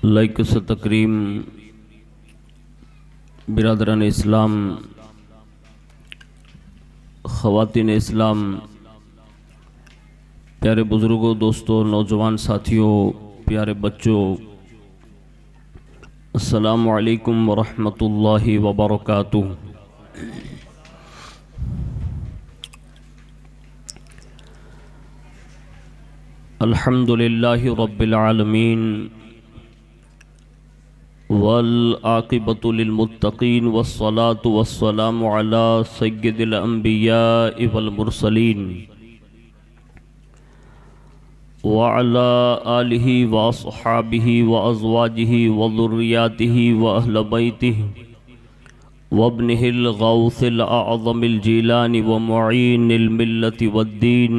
لائق سے تکریم برادران اسلام، خواتین اسلام، پیارے بزرگوں، دوستوں، نوجوان ساتھیوں، پیارے بچوں، السلام علیکم ورحمۃ اللہ وبرکاتہ۔ الحمد للہ رب العالمین والعاقبۃ للمتقین والصلاة والسلام علی سید الانبیاء والمرسلین وعلى آلہ واصحابہ وازواجہ وذریاتہ واہل بیتہ وابنہ الغوث الاعظم الجیلانی ومعین الملت والدین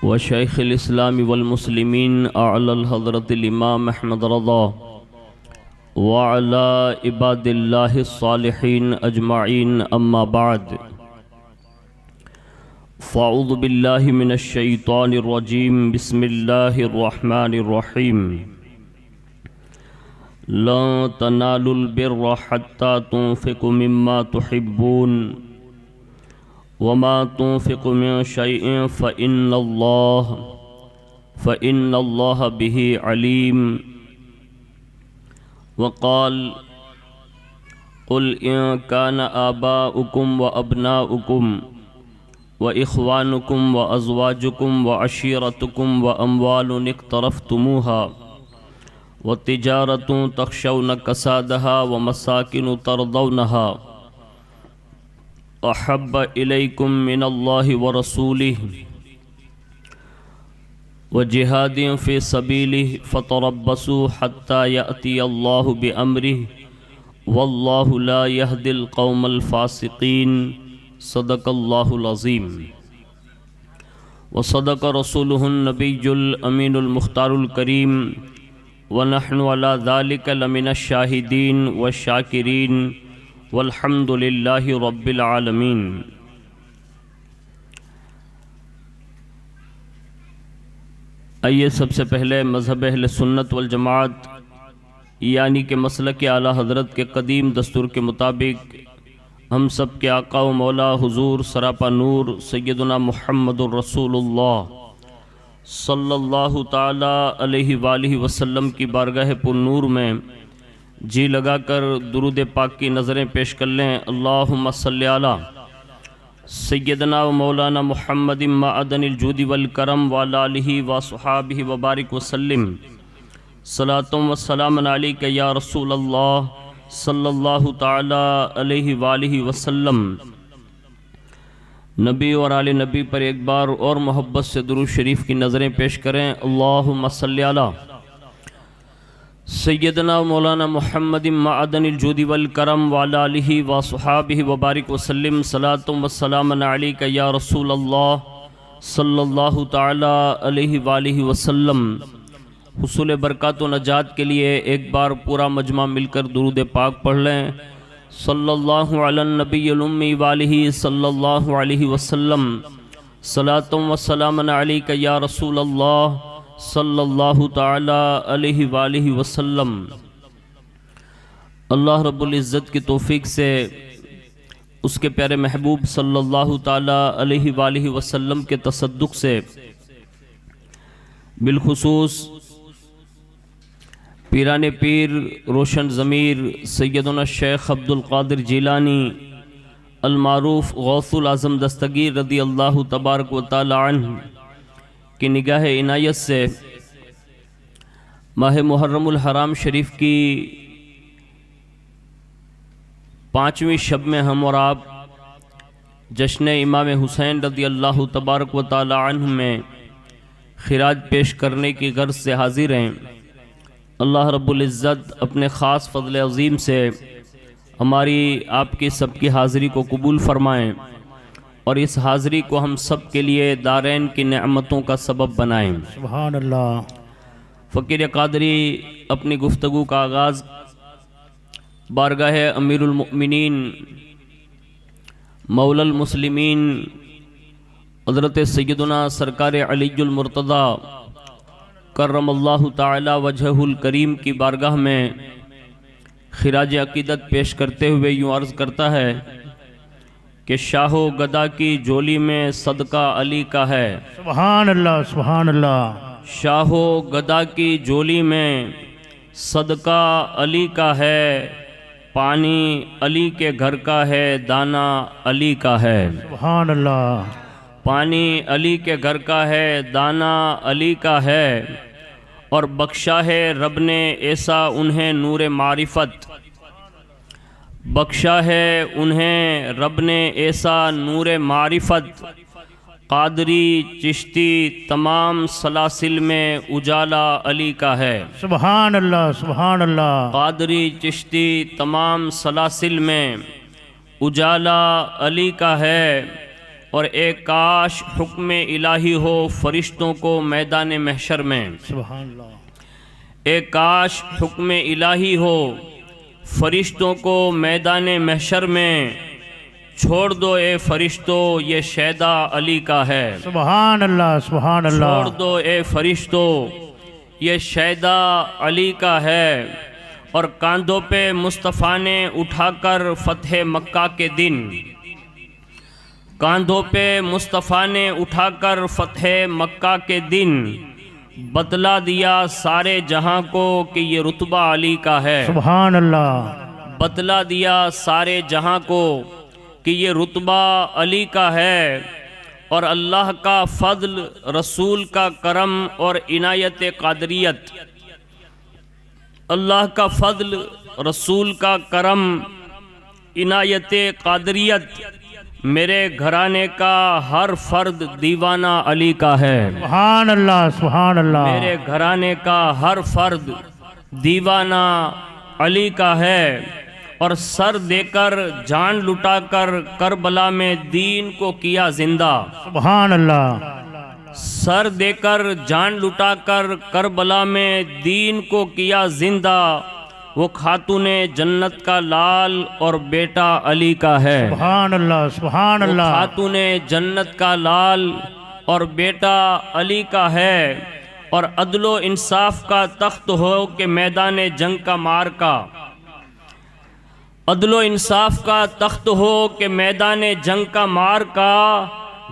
وشیخ الاسلام والمسلمین اعلی الحضرت الامام احمد رضا وعلى عباد اللہ الصالحین اجمعین، اما بعد فاعوذ باللہ من الشیطان الرجیم، بسم اللہ الرحمن الرحیم۔ لا تنالوا البر حتى تنفقوا مما تحبون وما تنفقوا من شيء فإن الله به عليم۔ وقال قل إن كان آباؤكم وأبناؤكم وإخوانكم وأزواجكم وعشيرتكم وأموال اقترفتموها وتجارة تخشون كسادها ومساكن ترضونها أحب إليكم من الله ورسوله وجهاد في سبيله فتربصوا حتى يأتي الله بأمره والله لا يهدي القوم الفاسقين۔ صدق الله العظيم وصدق رسوله النبي الأمين المختار الكريم، ونحن على ذلك لمن الشاهدين والشاكرين والحمد للہ رب العالمین۔ آئیے سب سے پہلے مذہب اہل سنت والجماعت یعنی کہ مسلک اعلیٰ حضرت کے قدیم دستور کے مطابق ہم سب کے آقا و مولا حضور سراپا نور سیدنا محمد الرسول اللہ صلی اللہ تعالی علیہ وآلہ وسلم کی بارگاہ پر نور میں جی لگا کر درود پاک کی نظریں پیش کر لیں۔ اللہم صلی علی سیدنا و مولانا محمد معدن الجود والکرم وعلی آلہ وصحابہ وبارک وسلم۔ صلاۃ و سلام علیک یا رسول اللہ صلی اللہ تعالی علیہ وآلہ وسلم۔ نبی اور آل نبی پر ایک بار اور محبت سے درود شریف کی نظریں پیش کریں۔ اللہم صلی علی سیدنا مولانا محمد معدن الجود والکرم وعلی آلہ وصحابہ وبارک وسلم۔ صلاۃ و سلام علیک یا رسول اللہ صلی اللہ تعالی علیہ وآلہ وسلم۔ حصول برکات و نجات کے لیے ایک بار پورا مجمع مل کر درود پاک پڑھ لیں۔ صلی اللہ علی النبی الامی وآلہ صلی اللہ علیہ وسلم۔ صلاۃ و سلام علیک یا رسول اللہ صلی اللہ تعالی علیہ وآلہ وسلم۔ اللہ رب العزت کی توفیق سے اس کے پیارے محبوب صلی اللہ تعالی علیہ وآلہ وسلم کے تصدق سے بالخصوص پیران پیر روشن ضمیر سیدنا شیخ عبد القادر جیلانی المعروف غوث العظم دستگیر رضی اللہ تبارک و تعالی عنہ کی نگاہ عنایت سے ماہ محرم الحرام شریف کی 5ویں شب میں ہم اور آپ جشن امام حسین رضی اللہ تبارک و تعالی عنہ میں خراج پیش کرنے کی غرض سے حاضر ہیں۔ اللہ رب العزت اپنے خاص فضل عظیم سے ہماری آپ کی سب کی حاضری کو قبول فرمائیں اور اس حاضری کو ہم سب کے لیے دارین کی نعمتوں کا سبب بنائیں۔ سبحان اللہ۔ فقیر قادری اپنی گفتگو کا آغاز بارگاہ امیر المؤمنین مولا المسلمین حضرت سیدنا سرکار علی المرتضیٰ کرم اللہ تعالی وجہہ الکریم کی بارگاہ میں خراج عقیدت پیش کرتے ہوئے یوں عرض کرتا ہے کہ شاہ و گدا کی جولی میں صدقہ علی کا ہے۔ سبحان اللہ، سبحان اللہ۔ شاہ و گدا کی جولی میں صدقہ علی کا ہے، پانی علی کے گھر کا ہے، دانا علی کا ہے۔ سبحان اللہ۔ پانی علی کے گھر کا ہے، دانا علی کا ہے، اور بخشا ہے رب نے ایسا انہیں نور معرفت، بخشا ہے انہیں رب نے ایسا نور معرفت، قادری چشتی تمام سلاسل میں اجالا علی کا ہے۔ سبحان اللہ، سبحان اللہ۔ قادری چشتی تمام سلاسل میں اجالا علی کا ہے، اور ایک کاش حکم الہی ہو فرشتوں کو میدان محشر میں۔ سبحان اللہ۔ ایک کاش حکم الہی ہو فرشتوں کو میدان محشر میں، چھوڑ دو اے فرشتوں یہ شیدا علی کا ہے۔ سبحان اللہ، سبحان اللہ۔ چھوڑ دو اے فرشتوں یہ شیدا علی کا ہے، اور کاندھوں پہ مصطفیٰ نے اٹھا کر فتح مکہ کے دن، کاندھوں پہ مصطفیٰ نے اٹھا کر فتح مکہ کے دن بتلا دیا سارے جہاں کو کہ یہ رتبہ علی کا ہے۔ سبحان اللہ۔ بتلا دیا سارے جہاں کو کہ یہ رتبہ علی کا ہے، اور اللہ کا فضل، رسول کا کرم اور عنایت قادریت، اللہ کا فضل، رسول کا کرم، عنایت قادریت، میرے گھرانے کا ہر فرد دیوانہ علی کا ہے۔ سبحان اللہ، سبحان اللہ۔ میرے گھرانے کا ہر فرد دیوانہ علی کا ہے، اور سر دے کر جان لٹا کر کربلا میں دین کو کیا زندہ۔ سبحان اللہ۔ سر دے کر جان لٹا کر کربلا میں دین کو کیا زندہ، وہ خاتون جنت کا لال اور بیٹا علی کا ہے۔ سبحان اللہ، سبحان وہ اللہ۔ خاتون جنت کا لال اور بیٹا علی کا ہے، اور عدل و انصاف کا تخت ہو کہ میدان جنگ کا مارکا، عدل و انصاف کا تخت ہو کہ میدان جنگ کا مارکا،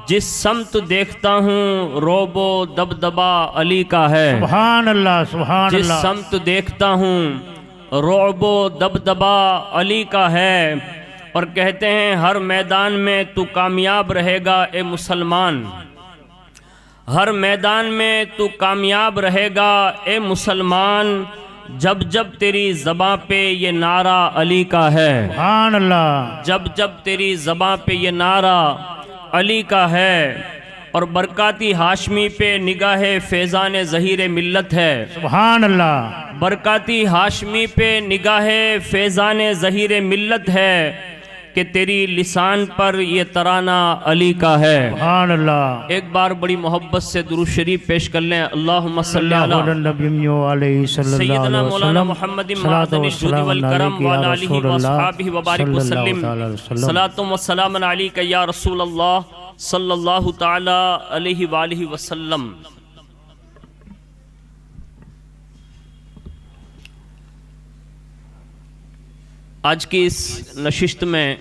جس سمت دیکھتا ہوں روب و دبدبا علی کا ہے۔ سبحان اللہ، سبحان جس اللہ۔ سمت دیکھتا ہوں رعب و دبدبا علی کا ہے، اور کہتے ہیں ہر میدان میں تو کامیاب رہے گا اے مسلمان، ہر میدان میں تو کامیاب رہے گا اے مسلمان، جب جب تیری زباں پہ یہ نعرہ علی کا ہے۔ سبحان اللہ۔ جب جب تیری زباں پہ یہ نعرہ علی کا ہے، اور برکاتی ہاشمی پہ نگاہ فیضان ظہیر ملت ہے۔ سبحان اللہ۔ برکاتی ہاشمی پہ نگاہ فیضان ظہیر ملت ہے، کہ تیری لسان پر یہ ترانہ علی کا ہے۔ سبحان اللہ۔ ایک بار بڑی محبت سے درود شریف پیش کر لیں۔ اللہم صلی اللہ علی نبی علیہ صلی اللہ سیدنا علیہ مولانا وسلم، محمد صلاۃ معدن و الجود سلام والکرم علیک یا وعلی آلہ رسول اللہ واصحابہ وبارک صلی اللہ وسلم، تعالی علیہ وسلم۔ صلاۃ و سلام علیک یا رسول اللہ صلی اللہ تعالی علیہ وآلہ وسلم۔ آج کی اس نشست میں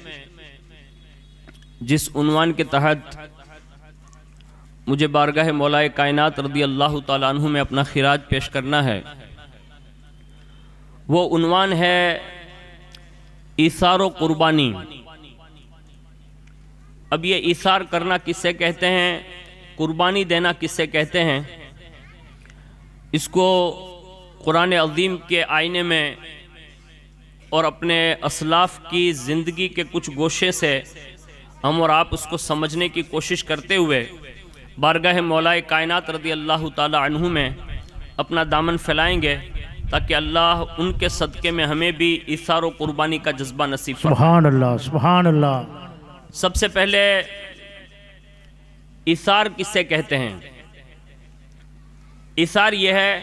جس عنوان کے تحت مجھے بارگاہ مولا کائنات رضی اللہ تعالیٰ عنہ میں اپنا خراج پیش کرنا ہے، وہ عنوان ہے ایثار و قربانی۔ اب یہ ایثار کرنا کسے کہتے ہیں، قربانی دینا کسے کہتے ہیں، اس کو قرآن عظیم کے آئینے میں اور اپنے اسلاف کی زندگی کے کچھ گوشے سے ہم اور آپ اس کو سمجھنے کی کوشش کرتے ہوئے بارگاہ مولا کائنات رضی اللہ تعالی عنہ میں اپنا دامن پھیلائیں گے، تاکہ اللہ ان کے صدقے میں ہمیں بھی ایثار و قربانی کا جذبہ نصیب فرمائے۔ سبحان اللہ، سبحان اللہ۔ سب سے پہلے ایثار کسے کہتے ہیں؟ ایثار یہ ہے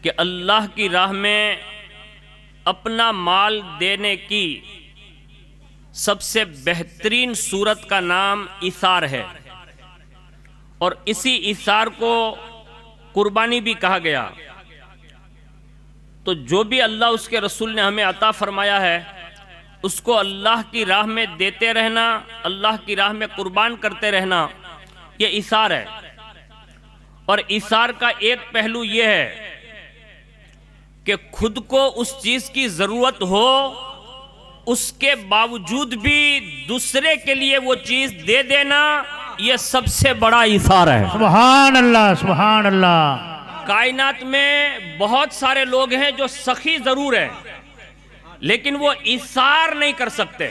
کہ اللہ کی راہ میں اپنا مال دینے کی سب سے بہترین صورت کا نام ایثار ہے، اور اسی ایثار کو قربانی بھی کہا گیا. تو جو بھی اللہ اس کے رسول نے ہمیں عطا فرمایا ہے اس کو اللہ کی راہ میں دیتے رہنا، اللہ کی راہ میں قربان کرتے رہنا، یہ ایثار ہے. اور ایثار کا ایک پہلو یہ ہے کہ خود کو اس چیز کی ضرورت ہو، اس کے باوجود بھی دوسرے کے لیے وہ چیز دے دینا، یہ سب سے بڑا ایثار ہے. سبحان اللہ، سبحان اللہ. کائنات میں بہت سارے لوگ ہیں جو سخی ضرور ہیں لیکن وہ ایثار نہیں کر سکتے.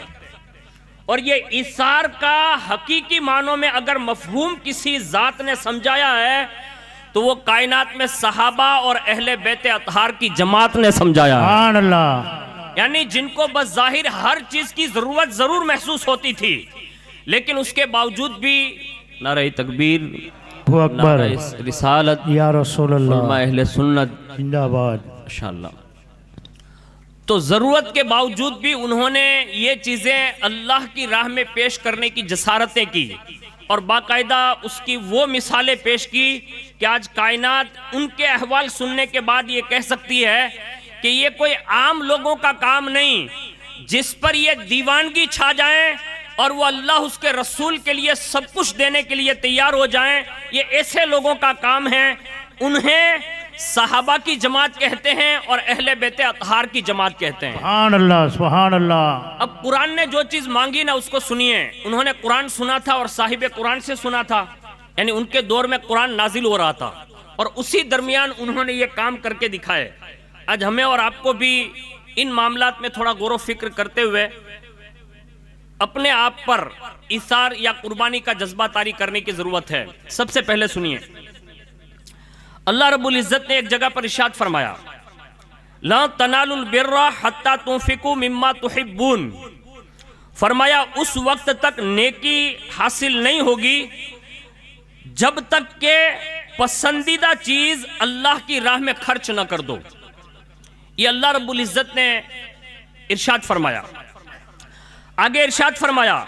اور یہ ایثار کا حقیقی معنوں میں اگر مفہوم کسی ذات نے سمجھایا ہے تو وہ کائنات میں صحابہ اور اہل بیت اطہار کی جماعت نے سمجھایا ہے. سبحان اللہ. یعنی جن کو بس ظاہر ہر چیز کی ضرورت ضرور محسوس ہوتی تھی لیکن اس کے باوجود بھی نعرہ تکبیر، اللہ اکبر، نعرہ رسالت، یا رسول علماء اللہ، اہل سنت، زندہ باد. ماشاءاللہ. تو ضرورت کے باوجود بھی انہوں نے یہ چیزیں اللہ کی راہ میں پیش کرنے کی جسارتیں کی اور باقاعدہ اس کی وہ مثالیں پیش کی کہ آج کائنات ان کے احوال سننے کے بعد یہ کہہ سکتی ہے کہ یہ کوئی عام لوگوں کا کام نہیں جس پر یہ دیوانگی چھا جائیں اور وہ اللہ اس کے رسول کے لیے سب کچھ دینے کے لیے تیار ہو جائیں. یہ ایسے لوگوں کا کام ہے. انہیں صحابہ کی جماعت کہتے ہیں اور اہل بیت اطہار کی جماعت کہتے ہیں. سبحان اللہ، سبحان اللہ. اب قرآن نے جو چیز مانگی نا اس کو سنیے. انہوں نے قرآن سنا تھا اور صاحب قرآن سے سنا تھا، یعنی ان کے دور میں قرآن نازل ہو رہا تھا اور اسی درمیان انہوں نے یہ کام کر کے دکھائے. آج ہمیں اور آپ کو بھی ان معاملات میں تھوڑا غور و فکر کرتے ہوئے اپنے آپ پر ایثار یا قربانی کا جذبہ طاری کرنے کی ضرورت ہے. سب سے پہلے سنیے، اللہ رب العزت نے ایک جگہ پر ارشاد فرمایا لا تنالوا البر حتى تنفقوا مما تحبون. فرمایا اس وقت تک نیکی حاصل نہیں ہوگی جب تک کہ پسندیدہ چیز اللہ کی راہ میں خرچ نہ کر دو. یہ اللہ رب العزت نے ارشاد فرمایا. آگے ارشاد فرمایا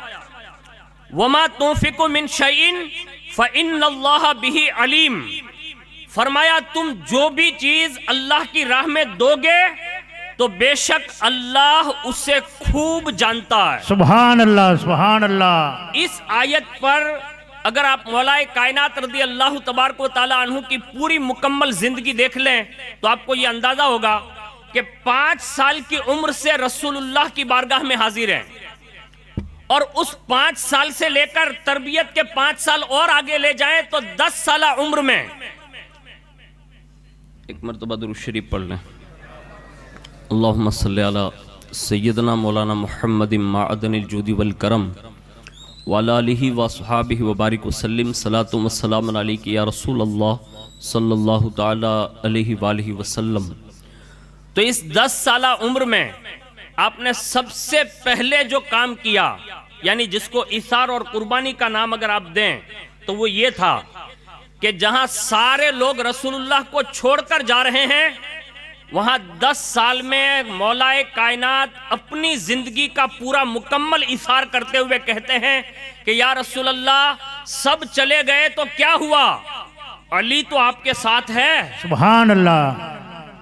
وَمَا تُنْفِقُ مِنْ شَيْءٍ فَإِنَّ اللَّهَ بِهِ عَلِيمٌ. فرمایا تم جو بھی چیز اللہ کی راہ میں دو گے تو بے شک اللہ اسے خوب جانتا ہے. سبحان اللہ، سبحان اللہ. اس آیت پر اگر آپ مولا کائنات رضی اللہ تبارک و تعالی عنہ کی پوری مکمل زندگی دیکھ لیں تو آپ کو یہ اندازہ ہوگا کہ 5 سال کی عمر سے رسول اللہ کی بارگاہ میں حاضر ہیں اور اس 5 سال سے لے کر تربیت کے 5 سال اور آگے لے جائیں تو 10 سالہ عمر میں ایک مرتبہ درود شریف پڑھ لیں. اللہم صلی علی سیدنا مولانا محمد معدن الجود والکرم وعلی آلہ وصحابہ وبارک وسلم. صلاۃ و سلام علیک یا رسول اللہ صلی اللہ تعالی علیہ وآلہ وسلم. تو اس 10 سالہ عمر میں آپ نے سب سے پہلے جو کام کیا، یعنی جس کو ایثار اور قربانی کا نام اگر آپ دیں تو وہ یہ تھا کہ جہاں سارے لوگ رسول اللہ کو چھوڑ کر جا رہے ہیں وہاں 10 سال میں مولا کائنات اپنی زندگی کا پورا مکمل ایثار کرتے ہوئے کہتے ہیں کہ یا رسول اللہ سب چلے گئے تو کیا ہوا، علی تو آپ کے ساتھ ہے. سبحان اللہ.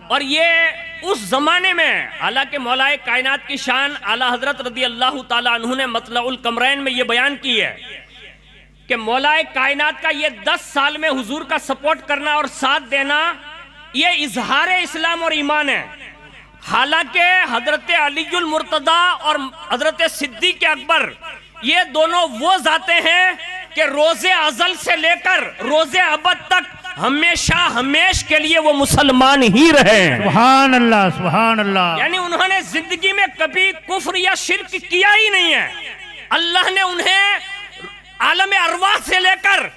اور یہ اس زمانے میں حالانکہ مولا کائنات کی شان اعلیٰ حضرت رضی اللہ تعالی عنہ نے مطلع القمرین میں یہ بیان کی ہے کہ مولا کائنات کا یہ 10 سال میں حضور کا سپورٹ کرنا اور ساتھ دینا یہ اظہار اسلام اور ایمان ہے. حالانکہ حضرت علی المرتضی اور حضرت صدیق اکبر یہ دونوں وہ ذاتیں ہیں کہ روز ازل سے لے کر روز ابد تک ہمیشہ ہمیش کے لیے وہ مسلمان ہی رہے. سبحان اللہ، سبحان اللہ. یعنی انہوں نے زندگی میں کبھی کفر یا شرک کیا ہی نہیں ہے. اللہ نے انہیں عالم ارواح سے لے کر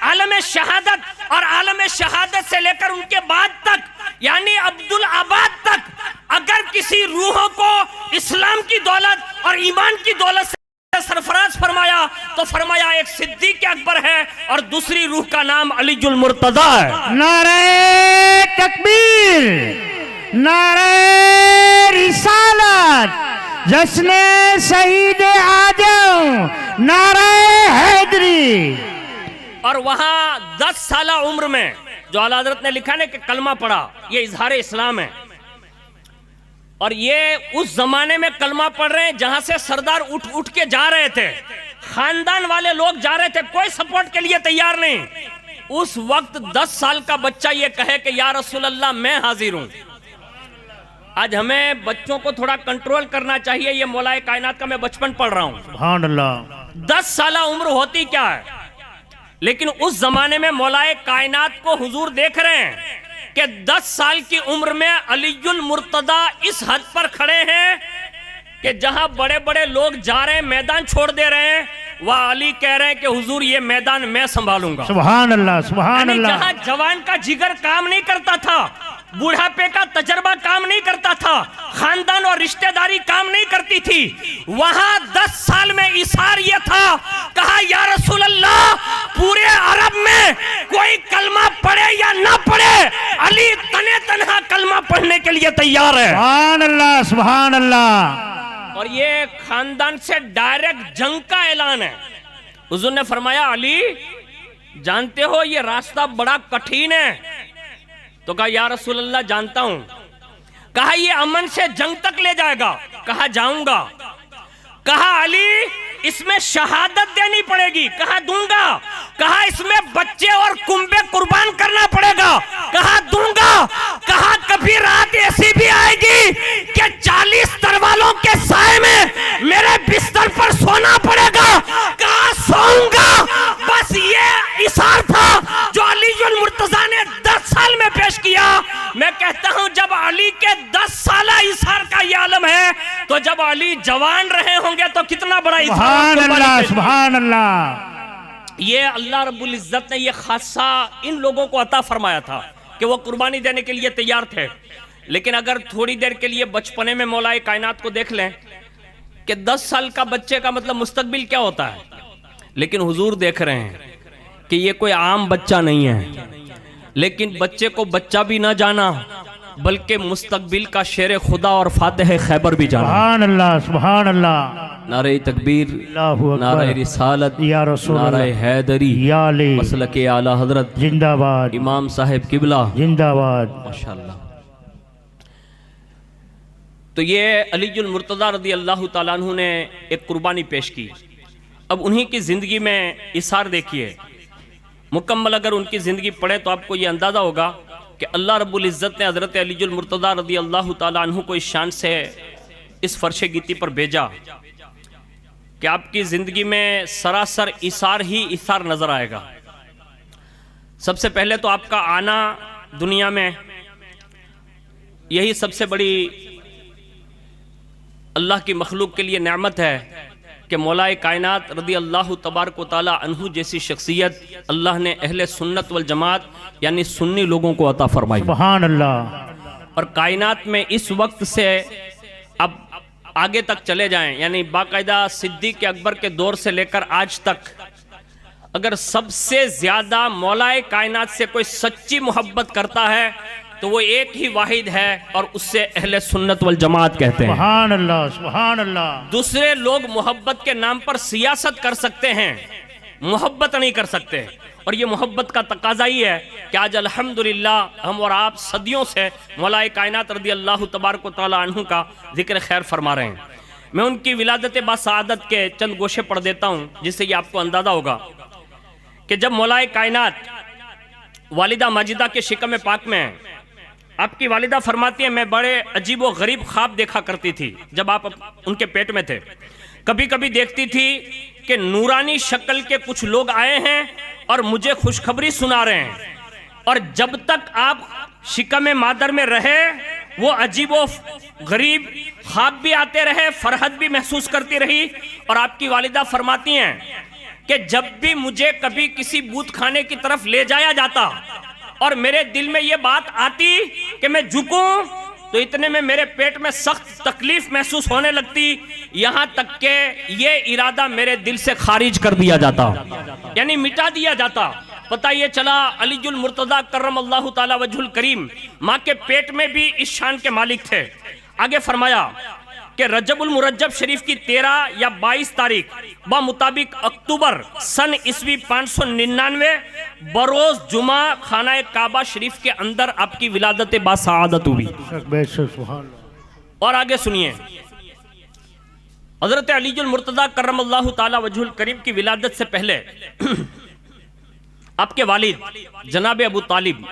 عالم شہادت اور عالم شہادت سے لے کر ان کے بعد تک یعنی عبدالآباد تک اگر کسی روحوں کو اسلام کی دولت اور ایمان کی دولت سے سرفراز فرمایا تو فرمایا ایک صدیق اکبر ہے اور دوسری روح کا نام علی المرتضی ہے. نعرہ تکبیر، نعرہ رسالت، جشن شہید اعظم، نعرہ حیدری. اور وہاں 10 سالہ عمر میں جو اعلیٰ حضرت نے لکھا ہے کہ کلمہ پڑھا، یہ اظہار اسلام ہے، اور یہ اس زمانے میں کلمہ پڑھ رہے ہیں جہاں سے سردار اٹھ کے جا رہے تھے، خاندان والے لوگ جا رہے تھے، کوئی سپورٹ کے لیے تیار نہیں۔ اس وقت 10 سال کا بچہ یہ کہے کہ یا رسول اللہ میں حاضر ہوں۔ آج ہمیں بچوں کو تھوڑا کنٹرول کرنا چاہیے، یہ مولا کائنات کا میں بچپن پڑھ رہا ہوں، سبحان اللہ، 10 سالہ عمر ہوتی کیا ہے، لیکن اس زمانے میں مولا کائنات کو حضور دیکھ رہے ہیں کہ 10 سال کی عمر میں علی المرتضیٰ اس حد پر کھڑے ہیں کہ جہاں بڑے بڑے لوگ جا رہے ہیں، میدان چھوڑ دے رہے ہیں، وہ علی کہہ رہے ہیں کہ حضور یہ میدان میں سنبھالوں گا۔ سبحان اللہ، سبحان یعنی اللہ، جہاں جوان کا جگر کام نہیں کرتا تھا، بوڑھاپے کا تجربہ کام نہیں کرتا تھا، خاندان اور رشتہ داری کام نہیں کرتی تھی، وہاں 10 سال میں اثار یہ تھا، کہا یا رسول اللہ پورے عرب میں کوئی کلمہ پڑھے یا نہ پڑھے، علی تنے تنہا کلمہ پڑھنے کے لیے تیار ہے۔ سبحان اللہ، سبحان اللہ، اور یہ خاندان سے ڈائریکٹ جنگ کا اعلان ہے۔ حضور نے فرمایا علی جانتے ہو یہ راستہ بڑا کٹھین ہے، تو کہا یا رسول اللہ جانتا ہوں۔ کہا یہ امن سے جنگ تک لے جائے گا، کہا جاؤں گا۔ کہا علی اس میں شہادت دینی پڑے گی، کہا دوں گا۔ کہا اس میں بچے اور کنبے قربان کرنا پڑے گا، کہا دوں گا۔ کہا کبھی رات ایسی بھی آئے گی کہ 40 تروالوں کے سائے میں میرے بستر پر سونا پڑے گا، کہا سوؤں گا۔ بس یہ اثار تھا جو علی المرتضیٰ نے 10 سال میں پیش کیا۔ میں کہتا ہوں جب علی کے 10 سالہ اثار کا یہ عالم ہے تو جب علی جوان رہے ہوں گے تو کتنا بڑا اثار۔ سبحان اللہ، سبحان اللہ، یہ اللہ رب العزت نے یہ خاصہ ان لوگوں کو عطا فرمایا تھا کہ وہ قربانی دینے کے لیے تیار تھے۔ لیکن اگر تھوڑی دیر کے لیے بچپنے میں مولا کائنات کو دیکھ لیں کہ 10 سال کا بچے کا مطلب مستقبل کیا ہوتا ہے، لیکن حضور دیکھ رہے ہیں کہ یہ کوئی عام بچہ نہیں ہے، لیکن بچے کو بچہ بھی نہ جانا بلکہ مستقبل کا شیر خدا اور فاتح خیبر بھی جانا۔ سبحان اللہ، سبحان اللہ، نعرہ تکبیر، اللہ اکبر، نعرہ رسالت، یا رسول نعرہ اللہ، حیدری، یا علی، مسلک اعلی حضرت زندہ باد، امام صاحب قبلہ، زندہ باد۔ ماشاءاللہ۔ تو یہ علی المرتضیٰ رضی اللہ تعالیٰ عنہ نے ایک قربانی پیش کی۔ اب انہی کی زندگی میں اثار دیکھیے مکمل، اگر ان کی زندگی پڑھے تو آپ کو یہ اندازہ ہوگا کہ اللہ رب العزت نے حضرت علی المرتضیٰ رضی اللہ تعالیٰ عنہ کو اس شان سے اس فرش گیتی پر بھیجا کہ آپ کی زندگی میں سراسر اثار ہی اثار نظر آئے گا۔ سب سے پہلے تو آپ کا آنا دنیا میں، یہی سب سے بڑی اللہ کی مخلوق کے لیے نعمت ہے کہ مولا کائنات رضی اللہ تبارک و تعالی عنہ جیسی شخصیت اللہ نے اہل سنت والجماعت یعنی سنی لوگوں کو عطا فرمائی۔ سبحان اللہ، اور کائنات میں اس وقت سے اب آگے تک چلے جائیں، یعنی باقاعدہ صدیق اکبر کے دور سے لے کر آج تک اگر سب سے زیادہ مولا کائنات سے کوئی سچی محبت کرتا ہے تو وہ ایک ہی واحد ہے، اور اس سے اہل سنت والجماعت کہتے ہیں۔ سبحان اللہ، سبحان اللہ، دوسرے لوگ محبت کے نام پر سیاست کر سکتے ہیں، محبت نہیں کر سکتے، اور یہ محبت کا تقاضا ہی ہے کہ آج الحمدللہ ہم اور آپ صدیوں سے مولا کائنات رضی اللہ تبارک و تعالی عنہ کا ذکر خیر فرما رہے ہیں۔ میں ان کی ولادت باسعادت کے چند گوشے پڑھ دیتا ہوں جس سے یہ آپ کو اندازہ ہوگا کہ جب مولا کائنات والدہ ماجدہ کے شکم پاک میں ہیں، آپ کی والدہ فرماتی ہیں میں بڑے عجیب و غریب خواب دیکھا کرتی تھی جب آپ ان کے پیٹ میں تھے۔ کبھی کبھی دیکھتی تھی کہ نورانی شکل کے کچھ لوگ آئے ہیں اور مجھے خوشخبری سنا رہے ہیں، اور جب تک آپ شکم مادر میں رہے وہ عجیب و غریب خواب بھی آتے رہے، فرحت بھی محسوس کرتی رہی۔ اور آپ کی والدہ فرماتی ہیں کہ جب بھی مجھے کبھی کسی بت خانے کی طرف لے جایا جاتا اور میرے دل میں یہ بات آتی کہ میں جھکوں تو اتنے میں میرے پیٹ میں سخت تکلیف محسوس ہونے لگتی، یہاں تک کہ یہ ارادہ میرے دل سے خارج کر دیا جاتا، یعنی مٹا دیا جاتا۔ پتہ یہ چلا علی المرتضیٰ کرم اللہ تعالی وجہ الکریم ماں کے پیٹ میں بھی اس شان کے مالک تھے۔ آگے فرمایا کہ رجب المرجب شریف کی 13 یا 22 تاریخ بمطابق اکتوبر سن عیسوی 599 بروز جمعہ خانہ کعبہ شریف کے اندر آپ کی ولادت باسعادت ہوئی۔ بے شک سبحان اللہ۔ اور آگے سنیے، حضرت علی المرتضیٰ کرم اللہ تعالی وجہ الکریم کی ولادت سے پہلے آپ کے والد جناب ابو طالب،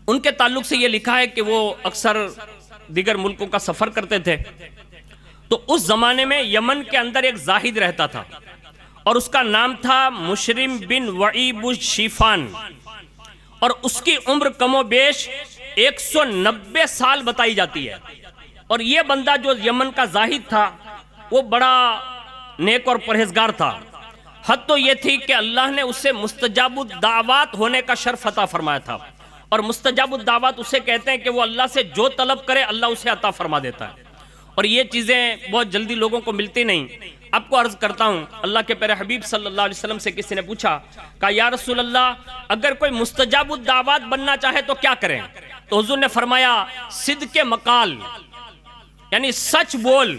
ان کے تعلق سے یہ لکھا ہے کہ وہ اکثر دیگر ملکوں کا سفر کرتے تھے، تو اس زمانے میں یمن کے اندر ایک زاہد رہتا تھا اور اس کا نام تھا مشرم بن وعیب الشیفان، اور اس کی عمر کم و بیش 190 سال بتائی جاتی ہے۔ اور یہ بندہ جو یمن کا زاہد تھا وہ بڑا نیک اور پرہیزگار تھا، حد تو یہ تھی کہ اللہ نے اسے مستجاب الدعوات ہونے کا شرف عطا فرمایا تھا، اور مستجاب الدعوات اسے کہتے ہیں کہ وہ اللہ سے جو طلب کرے اللہ اسے عطا فرما دیتا ہے، اور یہ چیزیں بہت جلدی لوگوں کو ملتی نہیں۔ آپ کو عرض کرتا ہوں، اللہ کے پیارے حبیب صلی اللہ علیہ وسلم سے کسی نے پوچھا کہ یا رسول اللہ، اگر کوئی مستجاب الدعوات بننا چاہے تو کیا کریں؟ تو حضور نے فرمایا صدق مقال یعنی سچ بول،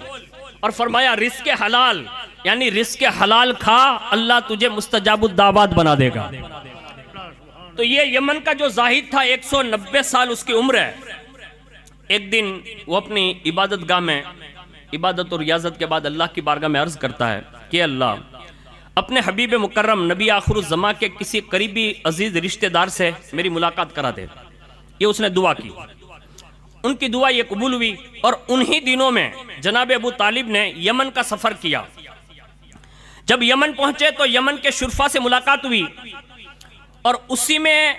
اور فرمایا رزق حلال یعنی رزق حلال کھا، اللہ تجھے مستجاب الدعوات بنا دے گا۔ تو یہ یمن کا جو زاہد تھا 190 سال اس کی عمر ہے۔ ایک دن وہ اپنی عبادت گاہ میں عبادت اور ریاضت کے بعد اللہ کی بارگاہ میں عرض کرتا ہے کہ اللہ اپنے حبیب مکرم نبی آخر الزماں کے کسی قریبی عزیز رشتہ دار سے میری ملاقات کرا دے۔ یہ اس نے دعا کی، ان کی دعا یہ قبول ہوئی، اور انہی دنوں میں جناب ابو طالب نے یمن کا سفر کیا۔ جب یمن پہنچے تو یمن کے شرفا سے ملاقات ہوئی، اور اسی میں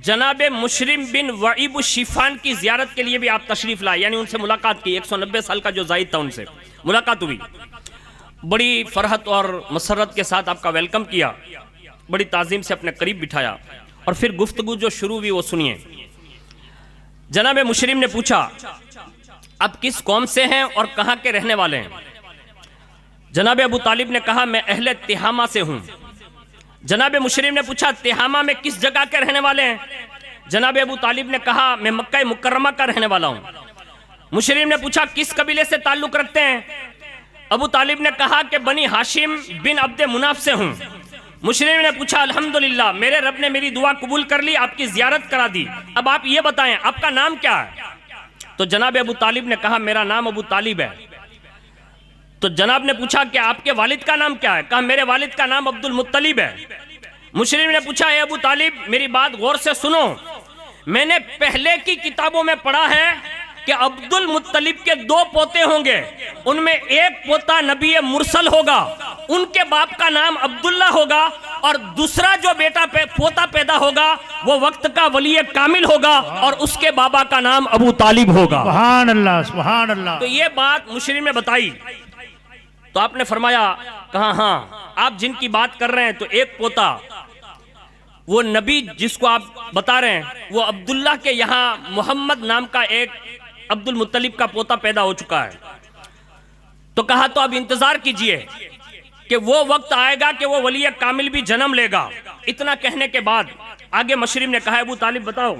جناب مشرم بن وعیب الشیفان کی زیارت کے لیے بھی آپ تشریف لائے، یعنی ان سے ملاقات کی۔ 190 سال کا جو زائد تھا ان سے ملاقات ہوئی، بڑی فرحت اور مسرت کے ساتھ آپ کا ویلکم کیا، بڑی تعظیم سے اپنے قریب بٹھایا، اور پھر گفتگو جو شروع ہوئی وہ سنیے۔ جناب مشرم نے پوچھا آپ کس قوم سے ہیں اور کہاں کے رہنے والے ہیں؟ جناب ابو طالب نے کہا میں اہل تہامہ سے ہوں۔ جناب مشرم نے پوچھا تہامہ میں کس جگہ کے رہنے والے ہیں؟ جناب ابو طالب نے کہا میں مکہ مکرمہ کا رہنے والا ہوں۔ مشرم نے پوچھا کس قبیلے سے تعلق رکھتے ہیں؟ ابو طالب نے کہا کہ بنی ہاشم بن عبد مناف سے ہوں۔ مشرم نے پوچھا الحمدللہ میرے رب نے میری دعا قبول کر لی، آپ کی زیارت کرا دی، اب آپ یہ بتائیں آپ کا نام کیا ہے؟ تو جناب ابو طالب نے کہا میرا نام ابو طالب ہے۔ تو جناب نے پوچھا کہ آپ کے والد کا نام کیا ہے؟ کہا میرے والد کا نام عبد المطلب ہے۔ مشرم نے پوچھا اے ابو طالب میری بات غور سے سنو، میں نے پہلے کی کتابوں میں پڑھا ہے کہ عبد المطلب کے 2 پوتے ہوں گے، ان میں ایک پوتا نبی مرسل ہوگا، ان کے باپ کا نام عبداللہ ہوگا، اور دوسرا جو پوتا پیدا ہوگا وہ وقت کا ولی کامل ہوگا، اور اس کے بابا کا نام ابو طالب ہوگا۔ سبحان اللہ سبحان اللہ۔ تو یہ بات مشرم نے بتائی، تو آپ نے فرمایا کہا ہاں آپ جن کی بات کر رہے ہیں تو ایک پوتا وہ نبی جس کو آپ بتا رہے ہیں وہ عبداللہ کے یہاں محمد نام کا ایک عبد المطلب کا پوتا پیدا ہو چکا ہے۔ تو کہا تو اب انتظار کیجئے کہ وہ وقت آئے گا کہ وہ ولی کامل بھی جنم لے گا۔ اتنا کہنے کے بعد آگے مشرم نے کہا ابو طالب بتاؤ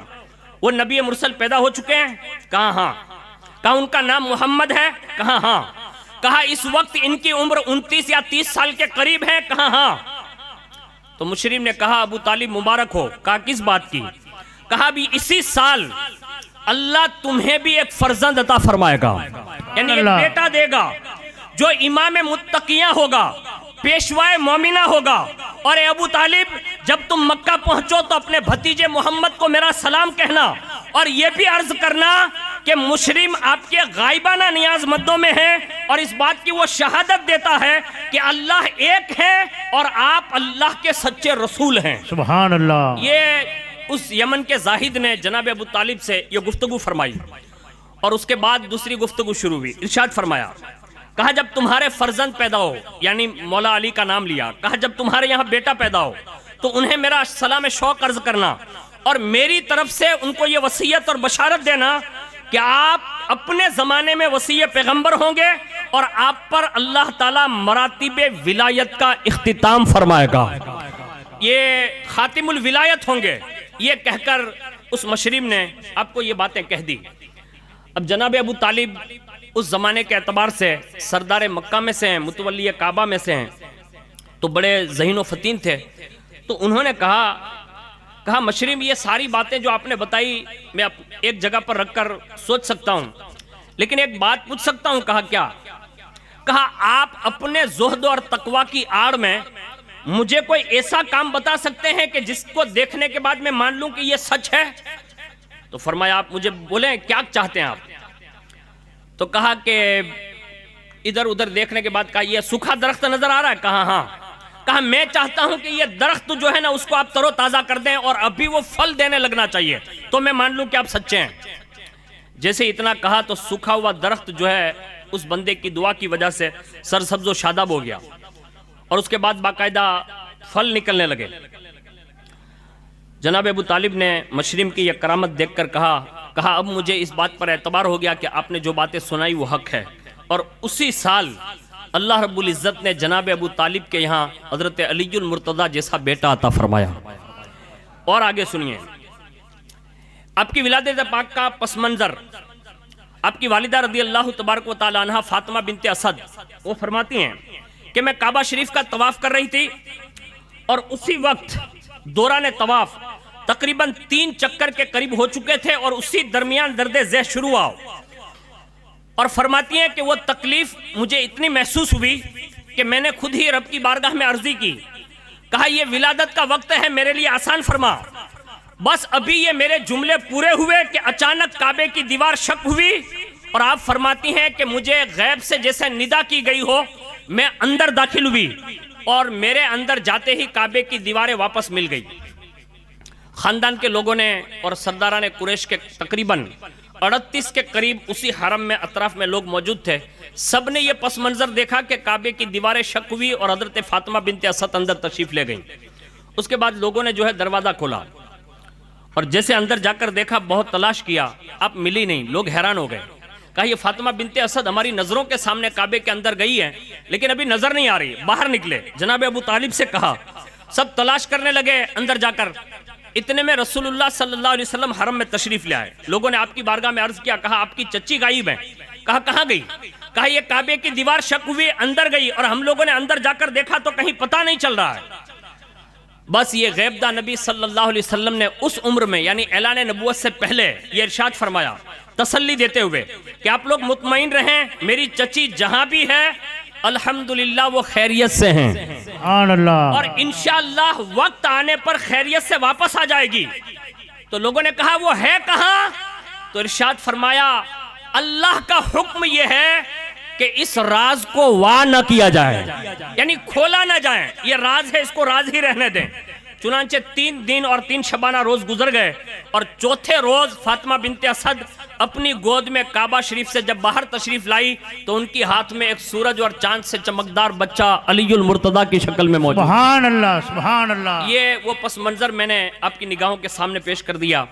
وہ نبی مرسل پیدا ہو چکے ہیں؟ کہا ہاں۔ کہا ان کا نام محمد ہے؟ کہا ہاں۔ کہا اس وقت ان کی عمر 29 یا 30 سال کے قریب ہے؟ کہا ہاں۔ تو مشرم نے کہا ابو طالب مبارک ہو۔ کہا کس بات کی؟ کہا بھی اسی سال اللہ تمہیں بھی ایک فرزند عطا فرمائے گا، یعنی ایک بیٹا دے گا جو امام متقیاں ہوگا، پیشوائے مومنہ ہوگا۔ اور اے ابو طالب جب تم مکہ پہنچو تو اپنے بھتیجے محمد کو میرا سلام کہنا، اور یہ بھی عرض کرنا کہ مشرم آپ کے غائبانہ نیاز مندوں میں ہے، اور اس بات کی وہ شہادت دیتا ہے کہ اللہ ایک ہے اور آپ اللہ کے سچے رسول ہیں۔ سبحان اللہ۔ یہ اس یمن کے زاہد نے جناب ابو طالب سے یہ گفتگو فرمائی، اور اس کے بعد دوسری گفتگو شروع ہوئی۔ ارشاد فرمایا کہا جب تمہارے فرزند پیدا ہو، یعنی مولا علی کا نام لیا، کہا جب تمہارے یہاں بیٹا پیدا ہو تو انہیں میرا سلام شوق عرض کرنا، اور میری طرف سے ان کو یہ وصیت اور بشارت دینا کہ آپ اپنے زمانے میں وصی پیغمبر ہوں گے، اور آپ پر اللہ تعالیٰ مراتب ولایت کا اختتام فرمائے گا، یہ خاتم الولایت ہوں گے۔ یہ کہہ کر اس مشرم نے آپ کو یہ باتیں کہہ دی۔ اب جناب ابو طالب اس زمانے کے اعتبار سے سردار مکہ میں سے ہیں، متولی کعبہ میں سے ہیں، تو بڑے ذہین و فطین تھے. تو انہوں نے کہا مشرم یہ ساری باتیں جو آپ نے بتائی میں ایک جگہ پر رکھ کر سوچ سکتا ہوں، لیکن ایک بات پوچھ سکتا ہوں. کہا کیا؟ کہا آپ اپنے زہد اور تقوی کی آڑ میں مجھے کوئی ایسا کام بتا سکتے ہیں کہ جس کو دیکھنے کے بعد میں مان لوں کہ یہ سچ ہے؟ تو فرمایا آپ مجھے بولیں کیا چاہتے ہیں آپ؟ تو کہا کہ ادھر ادھر دیکھنے کے بعد کہا یہ سوکھا درخت نظر آ رہا ہے؟ کہا ہاں. کہا میں چاہتا ہوں کہ یہ درخت جو ہے نا اس کو آپ تر و تازہ کر دیں اور ابھی وہ پھل دینے لگنا چاہیے تو میں مان لوں کہ آپ سچے ہیں. جیسے اتنا کہا تو سوکھا ہوا درخت جو ہے اس بندے کی دعا کی وجہ سے سرسبز و شاداب ہو گیا اور اس کے بعد باقاعدہ پھل نکلنے لگے. جناب ابو طالب نے مشرم کی یہ کرامت دیکھ کر کہا اب مجھے اس بات پر اعتبار ہو گیا کہ آپ نے جو باتیں سنائی وہ حق ہے. اور اسی سال اللہ رب العزت نے جناب ابو طالب کے یہاں حضرت علی المرتضیٰ جیسا بیٹا عطا فرمایا. اور آگے سنیے آپ کی ولادت پاک کا پس منظر. آپ کی والدہ رضی اللہ تبارک و تعالی عنہ فاطمہ بنت اسد وہ فرماتی ہیں کہ میں کعبہ شریف کا طواف کر رہی تھی اور اسی وقت دوران طواف تقریباً 3 چکر کے قریب ہو چکے تھے اور اسی درمیان درد ذہ شروع ہوا. اور فرماتی ہیں کہ وہ تکلیف مجھے اتنی محسوس ہوئی کہ میں نے خود ہی رب کی بارگاہ میں عرضی کی. کہا یہ ولادت کا وقت ہے میرے لیے آسان فرما. بس ابھی یہ میرے جملے پورے ہوئے کہ اچانک کعبے کی دیوار شق ہوئی اور آپ فرماتی ہیں کہ مجھے غیب سے جیسے ندا کی گئی ہو میں اندر داخل ہوئی اور میرے اندر جاتے ہی کعبے کی دیواریں واپس مل گئی. خاندان کے لوگوں نے اور سرداران قریش کے تقریباً 38 کے قریب اسی حرم میں اطراف میں لوگ موجود تھے. سب نے یہ پس منظر دیکھا کہ کعبے کی دیواریں شق ہوئی اور حضرت فاطمہ بنت اسد اندر تشریف لے گئیں. اس کے بعد لوگوں نے جو ہے دروازہ کھولا اور جیسے اندر جا کر دیکھا بہت تلاش کیا اب ملی نہیں. لوگ حیران ہو گئے. کہا یہ فاطمہ بنت اسد ہماری نظروں کے سامنے کعبے کے اندر گئی ہے لیکن ابھی نظر نہیں آ رہی. باہر نکلے جناب ابو طالب سے کہا. سب تلاش کرنے لگے اندر جا کر. اتنے میں رسول اللہ صلی اللہ علیہ وسلم حرم میں تشریف لے آئے. لوگوں نے آپ کی بارگاہ میں عرض کیا. کہا آپ کی چچی غائب ہے. کہا کہاں گئی؟ کہا یہ کعبے کی دیوار شق ہوئی اندر گئی اور ہم لوگوں نے اندر جا کر دیکھا تو کہیں پتہ نہیں چل رہا ہے. بس یہ غیب داں نبی صلی اللہ علیہ وسلم نے اس عمر میں یعنی اعلان نبوت سے پہلے یہ ارشاد فرمایا تسلی دیتے ہوئے کہ آپ لوگ مطمئن رہیں میری چچی جہاں بھی ہے الحمدللہ وہ خیریت سے ہیں سبحان اللہ. اور انشاءاللہ وقت آنے پر خیریت سے واپس آ جائے گی. تو لوگوں نے کہا وہ ہے کہاں؟ تو ارشاد فرمایا اللہ کا حکم یہ ہے کہ اس راز کو وا نہ کیا جائے یعنی کھولا نہ جائے. یہ راز ہے اس کو راز ہی رہنے دیں. چنانچہ 3 دن اور 3 شبانہ روز گزر گئے اور چوتھے روز فاطمہ بنت اسد اپنی گود میں کعبہ شریف سے جب باہر تشریف لائی تو ان کی ہاتھ میں ایک سورج اور چاند سے چمکدار بچہ علی المرتضیٰ کی شکل میں موجود. سبحان اللہ سبحان اللہ. یہ وہ پس منظر میں نے آپ کی نگاہوں کے سامنے پیش کر دیا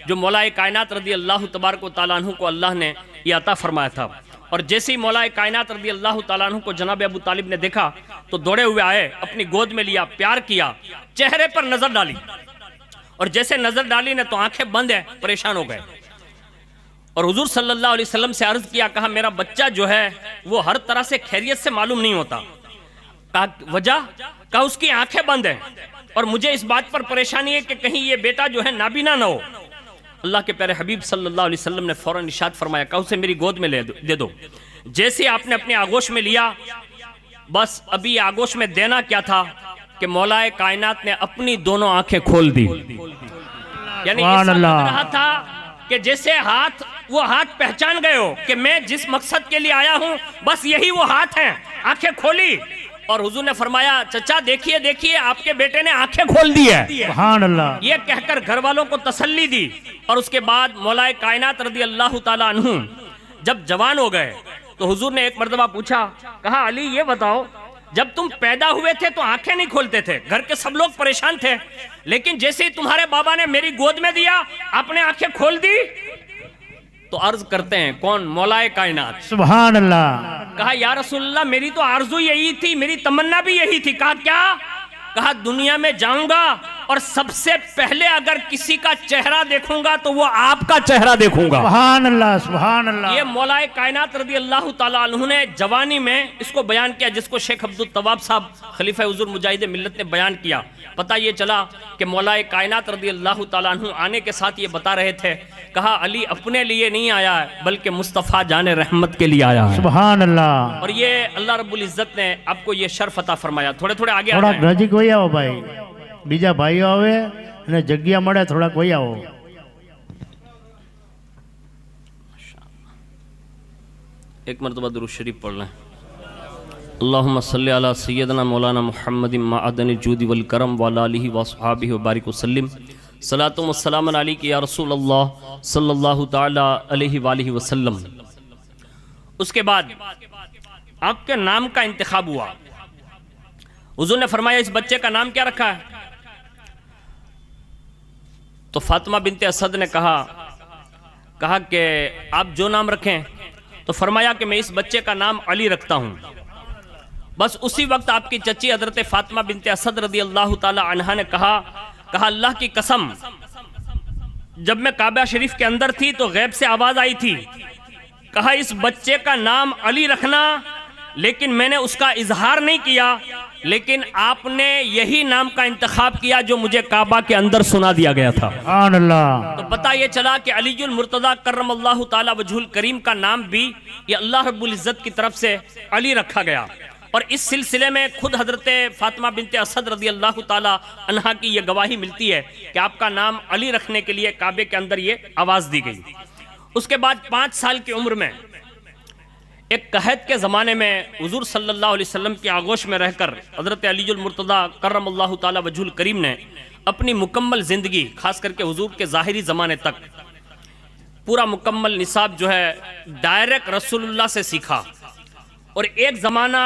جو مولا کائنات رضی اللہ تبارک و تعالیٰ عنہ کو اللہ نے یہ عطا فرمایا تھا. اور جیسے ہی مولا کائنات رضی اللہ تعالیٰ عنہ کو جناب ابو طالب نے دیکھا تو دوڑے ہوئے آئے اپنی گود میں لیا پیار کیا چہرے پر نظر ڈالی اور جیسے نظر ڈالی نے تو آنکھیں بند ہیں پریشان ہو گئے اور حضور صلی اللہ علیہ وسلم سے عرض کیا. کہا میرا بچہ جو ہے وہ ہر طرح سے خیریت سے معلوم نہیں ہوتا. کہا وجہ؟ کہا اس کی آنکھیں بند ہیں اور مجھے اس بات پر پریشانی ہے کہ کہیں یہ بیٹا جو ہے نابینا نہ ہو. اللہ کے پیارے حبیب صلی اللہ علیہ وسلم نے فوراً ارشاد فرمایا کہا اسے میری گود میں دے دو. جیسے آپ نے اپنے آغوش میں لیا بس ابھی آغوش میں دینا کیا تھا کہ مولا کائنات نے اپنی دونوں آنکھیں کھول دی. یعنی ایسا لگ رہا تھا کہ جیسے وہ ہاتھ پہچان گئے ہو کہ میں جس مقصد کے لیے آیا ہوں بس یہی وہ ہاتھ ہیں. آنکھیں کھولی اور حضور نے فرمایا چچا دیکھیے دیکھیے آپ کے بیٹے نے آنکھیں کھول دی ہے. سبحان اللہ. یہ کہہ کر گھر والوں کو تسلی دی اور اس کے بعد مولا کائنات رضی اللہ تعالیٰ عنہ جب جوان ہو گئے تو حضور نے ایک مرتبہ پوچھا. کہا علی یہ بتاؤ جب تم پیدا ہوئے تھے تو آنکھیں نہیں کھولتے تھے گھر کے سب لوگ پریشان تھے لیکن جیسے ہی تمہارے بابا نے میری گود میں دیا آپ نے آنکھیں کھول دی. تو عرض کرتے ہیں کون؟ مولا کائنات. سبحان اللہ. کہا یا رسول اللہ میری تو آرزو یہی تھی میری تمنا بھی یہی تھی. کہا کیا؟ کہا دنیا میں جاؤں گا اور سب سے پہلے اگر کسی کا چہرہ دیکھوں گا تو وہ آپ کا چہرہ دیکھوں گا۔ سبحان اللہ سبحان اللہ۔ یہ مولا کائنات رضی اللہ تعالیٰ عنہ نے جوانی میں اس کو بیان کیا، جس کو شیخ عبدالتواب صاحب خلیفہ حضور مجاہد ملت نے بیان کیا۔ پتہ یہ چلا کہ مولا کائنات رضی اللہ تعالیٰ عنہ آنے کے ساتھ یہ بتا رہے تھے، کہا علی اپنے لیے نہیں آیا ہے بلکہ مصطفیٰ جان رحمت کے لیے آیا ہے۔ سبحان اللہ۔ اور یہ اللہ رب العزت نے آپ کو یہ شرف عطا فرمایا۔ تھوڑے تھوڑے آگے تھوڑا آ جائیں۔ નજીક વહી આવો ભાઈ, બીજા ભાઈઓ આવે અને જગ્યા મળે, થોડાક વહી આવો। ایک مرتبہ درود شریف پڑھ لیں۔ اللہم صلی علی سیدنا مولانا محمد معدن الجود والکرم وعلی آلہ واصحابہ وبارک وسلم۔ صلاۃ و سلام علیک یا رسول اللہ صلی اللہ تعالی علیہ وآلہ وسلم۔ اس کے بعد آپ کے نام کا انتخاب ہوا۔ حضور نے فرمایا اس بچے کا نام کیا رکھا ہے؟ تو فاطمہ بنت اسد نے کہا کہ آپ جو نام رکھیں۔ تو فرمایا کہ میں اس بچے کا نام علی رکھتا ہوں۔ بس اسی وقت آپ کی چچی حضرت فاطمہ بنت اسد رضی اللہ تعالی عنہا نے کہا اللہ کی قسم، جب میں کعبہ شریف کے اندر تھی تو غیب سے آواز آئی تھی، کہا اس بچے کا نام علی رکھنا، لیکن میں نے اس کا اظہار نہیں کیا، لیکن آپ نے یہی نام کا انتخاب کیا جو مجھے کعبہ کے اندر سنا دیا گیا تھا۔ سبحان اللہ۔ تو پتہ یہ چلا کہ علی المرتضیٰ کرم اللہ تعالی وجہ الکریم کا نام بھی یہ اللہ رب العزت کی طرف سے علی رکھا گیا۔ اور اس سلسلے میں خود حضرت فاطمہ بنت اسد رضی اللہ تعالی عنہا کی یہ گواہی ملتی ہے کہ آپ کا نام علی رکھنے کے لیے کعبے کے اندر یہ آواز دی گئی۔ اس کے بعد 5 سال کی عمر میں ایک قحط کے زمانے میں حضور صلی اللہ علیہ وسلم کی آغوش میں رہ کر حضرت علی المرتضیٰ کرم اللہ تعالی وجہ الکریم نے اپنی مکمل زندگی، خاص کر کے حضور کے ظاہری زمانے تک، پورا مکمل نصاب جو ہے ڈائریکٹ رسول اللہ سے سیکھا۔ اور ایک زمانہ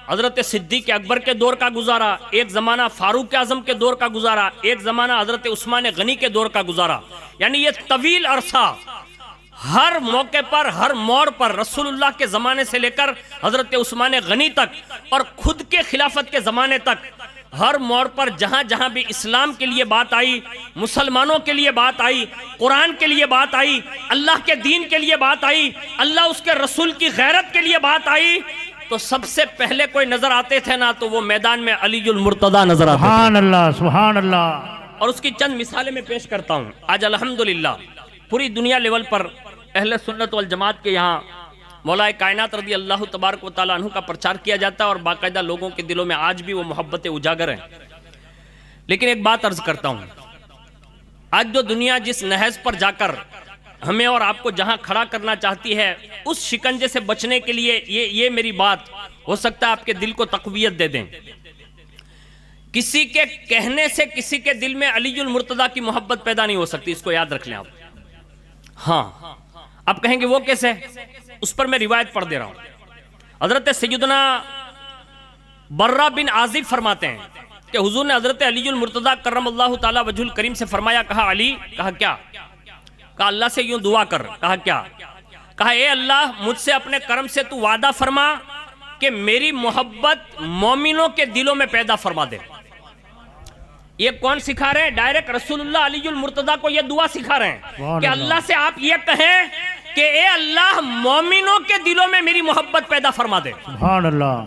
حضرت صدیق اکبر کے دور کا گزارا، ایک زمانہ فاروق اعظم کے دور کا گزارا، ایک زمانہ حضرت عثمان غنی کے دور کا گزارا۔ یعنی یہ طویل عرصہ ہر موقع پر، ہر موڑ پر رسول اللہ کے زمانے سے لے کر حضرت عثمان غنی تک اور خود کے خلافت کے زمانے تک، ہر موڑ پر جہاں جہاں بھی اسلام کے لیے بات آئی، مسلمانوں کے لیے بات آئی، قرآن کے لیے بات آئی، اللہ کے دین کے لیے بات آئی، اللہ اس کے رسول کی غیرت کے لیے بات آئی، تو سب سے پہلے کوئی نظر آتے تھے نا تو وہ میدان میں علی المرتضیٰ نظر آتے تھے۔ سبحان اللہ سبحان اللہ۔ اور اس کی چند مثالیں میں پیش کرتا ہوں۔ آج الحمدللہ پوری دنیا لیول پر اہل سنت والجماعت کے یہاں مولا کائنات رضی اللہ تبارک و تعالیٰ عنہ کا پرچار کیا جاتا ہے، اور باقاعدہ لوگوں کے دلوں میں آج بھی وہ محبت اجاگر ہیں۔ لیکن ایک بات عرض کرتا ہوں، آج جو دنیا جس نہج پر جا کر ہمیں اور آپ کو جہاں کھڑا کرنا چاہتی ہے، اس شکنجے سے بچنے کے لیے یہ میری بات ہو سکتا ہے آپ کے دل کو تقویت دے دیں۔ کسی کے کہنے سے کسی کے دل میں علی المرتضیٰ کی محبت پیدا نہیں ہو سکتی، اس کو یاد رکھ لیں آپ۔ ہاں، آپ کہیں گے وہ کیسے؟ اس پر میں روایت پڑھ دے رہا ہوں۔ حضرت سیدنا برہ بن عازب فرماتے ہیں کہ حضور نے حضرت علی المرتضیٰ کرم اللہ تعالی وجہ الکریم سے فرمایا، کہا علی، کہا کیا؟ کہا اللہ سے یوں دعا کر۔ کہا کیا؟ کہا اے اللہ، مجھ سے اپنے کرم سے تو وعدہ فرما کہ میری محبت مومنوں کے دلوں میں پیدا فرما دے۔ یہ کون سکھا رہے ہیں؟ ڈائریکٹ رسول اللہ علی المرتضیٰ کو یہ دعا سکھا رہے ہیں کہ اللہ سے آپ یہ کہیں کہ اے اللہ، مومنوں کے دلوں میں میری محبت پیدا فرما دے۔ سبحان اللہ۔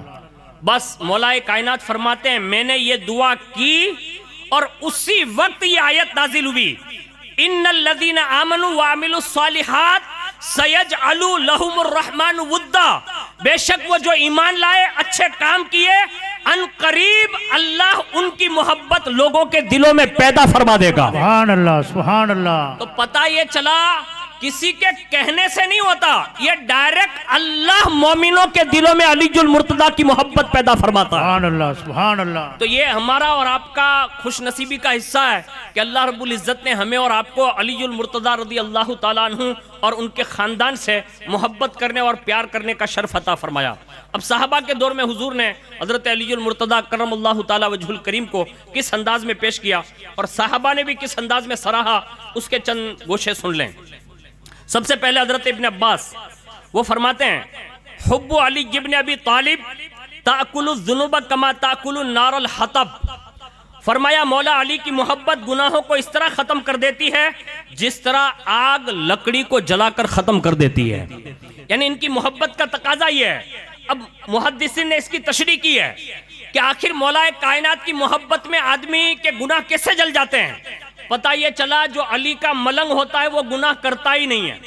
بس مولا کائنات فرماتے ہیں میں نے یہ دعا کی اور اسی وقت یہ آیت نازل ہوئی، ان الذین آمنوا وعملوا الصالحات سیجعل لہم الرحمن ودا، بے شک وہ جو ایمان لائے، اچھے کام کیے، ان قریب اللہ ان کی محبت لوگوں کے دلوں میں پیدا فرما دے گا۔ سبحان اللہ سبحان اللہ۔ تو پتہ یہ چلا کسی کے کہنے سے نہیں ہوتا، یہ ڈائریکٹ اللہ مومنوں کے دلوں میں علی المرتضیٰ کی محبت پیدا فرماتا ہے۔ سبحان اللہ سبحان اللہ۔ تو یہ ہمارا اور آپ کا خوش نصیبی کا حصہ ہے کہ اللہ رب العزت نے ہمیں اور آپ کو علی المرتضیٰ رضی اللہ تعالیٰ عنہ اور ان کے خاندان سے محبت کرنے اور پیار کرنے کا شرف عطا فرمایا۔ اب صحابہ کے دور میں حضور نے حضرت علی المرتضیٰ کرم اللہ تعالیٰ وجہ الکریم کو کس انداز میں پیش کیا اور صحابہ نے بھی کس انداز میں سراہا، اس کے چند گوشے سن لیں۔ سب سے پہلے حضرت ابن عباس وہ فرماتے ہیں، حب علی ابن ابی طالب تاکل الذنوب کما تاکل النار الحطب، فرمایا مولا علی کی محبت گناہوں کو اس طرح ختم کر دیتی ہے جس طرح آگ لکڑی کو جلا کر ختم کر دیتی ہے. یعنی ان کی محبت کا تقاضا یہ ہے. اب محدثین نے اس کی تشریح کی ہے کہ آخر مولا کائنات کی محبت میں آدمی کے گناہ کیسے جل جاتے ہیں. پتہ یہ چلا جو علی کا ملنگ ہوتا ہے وہ گناہ کرتا ہی نہیں ہے.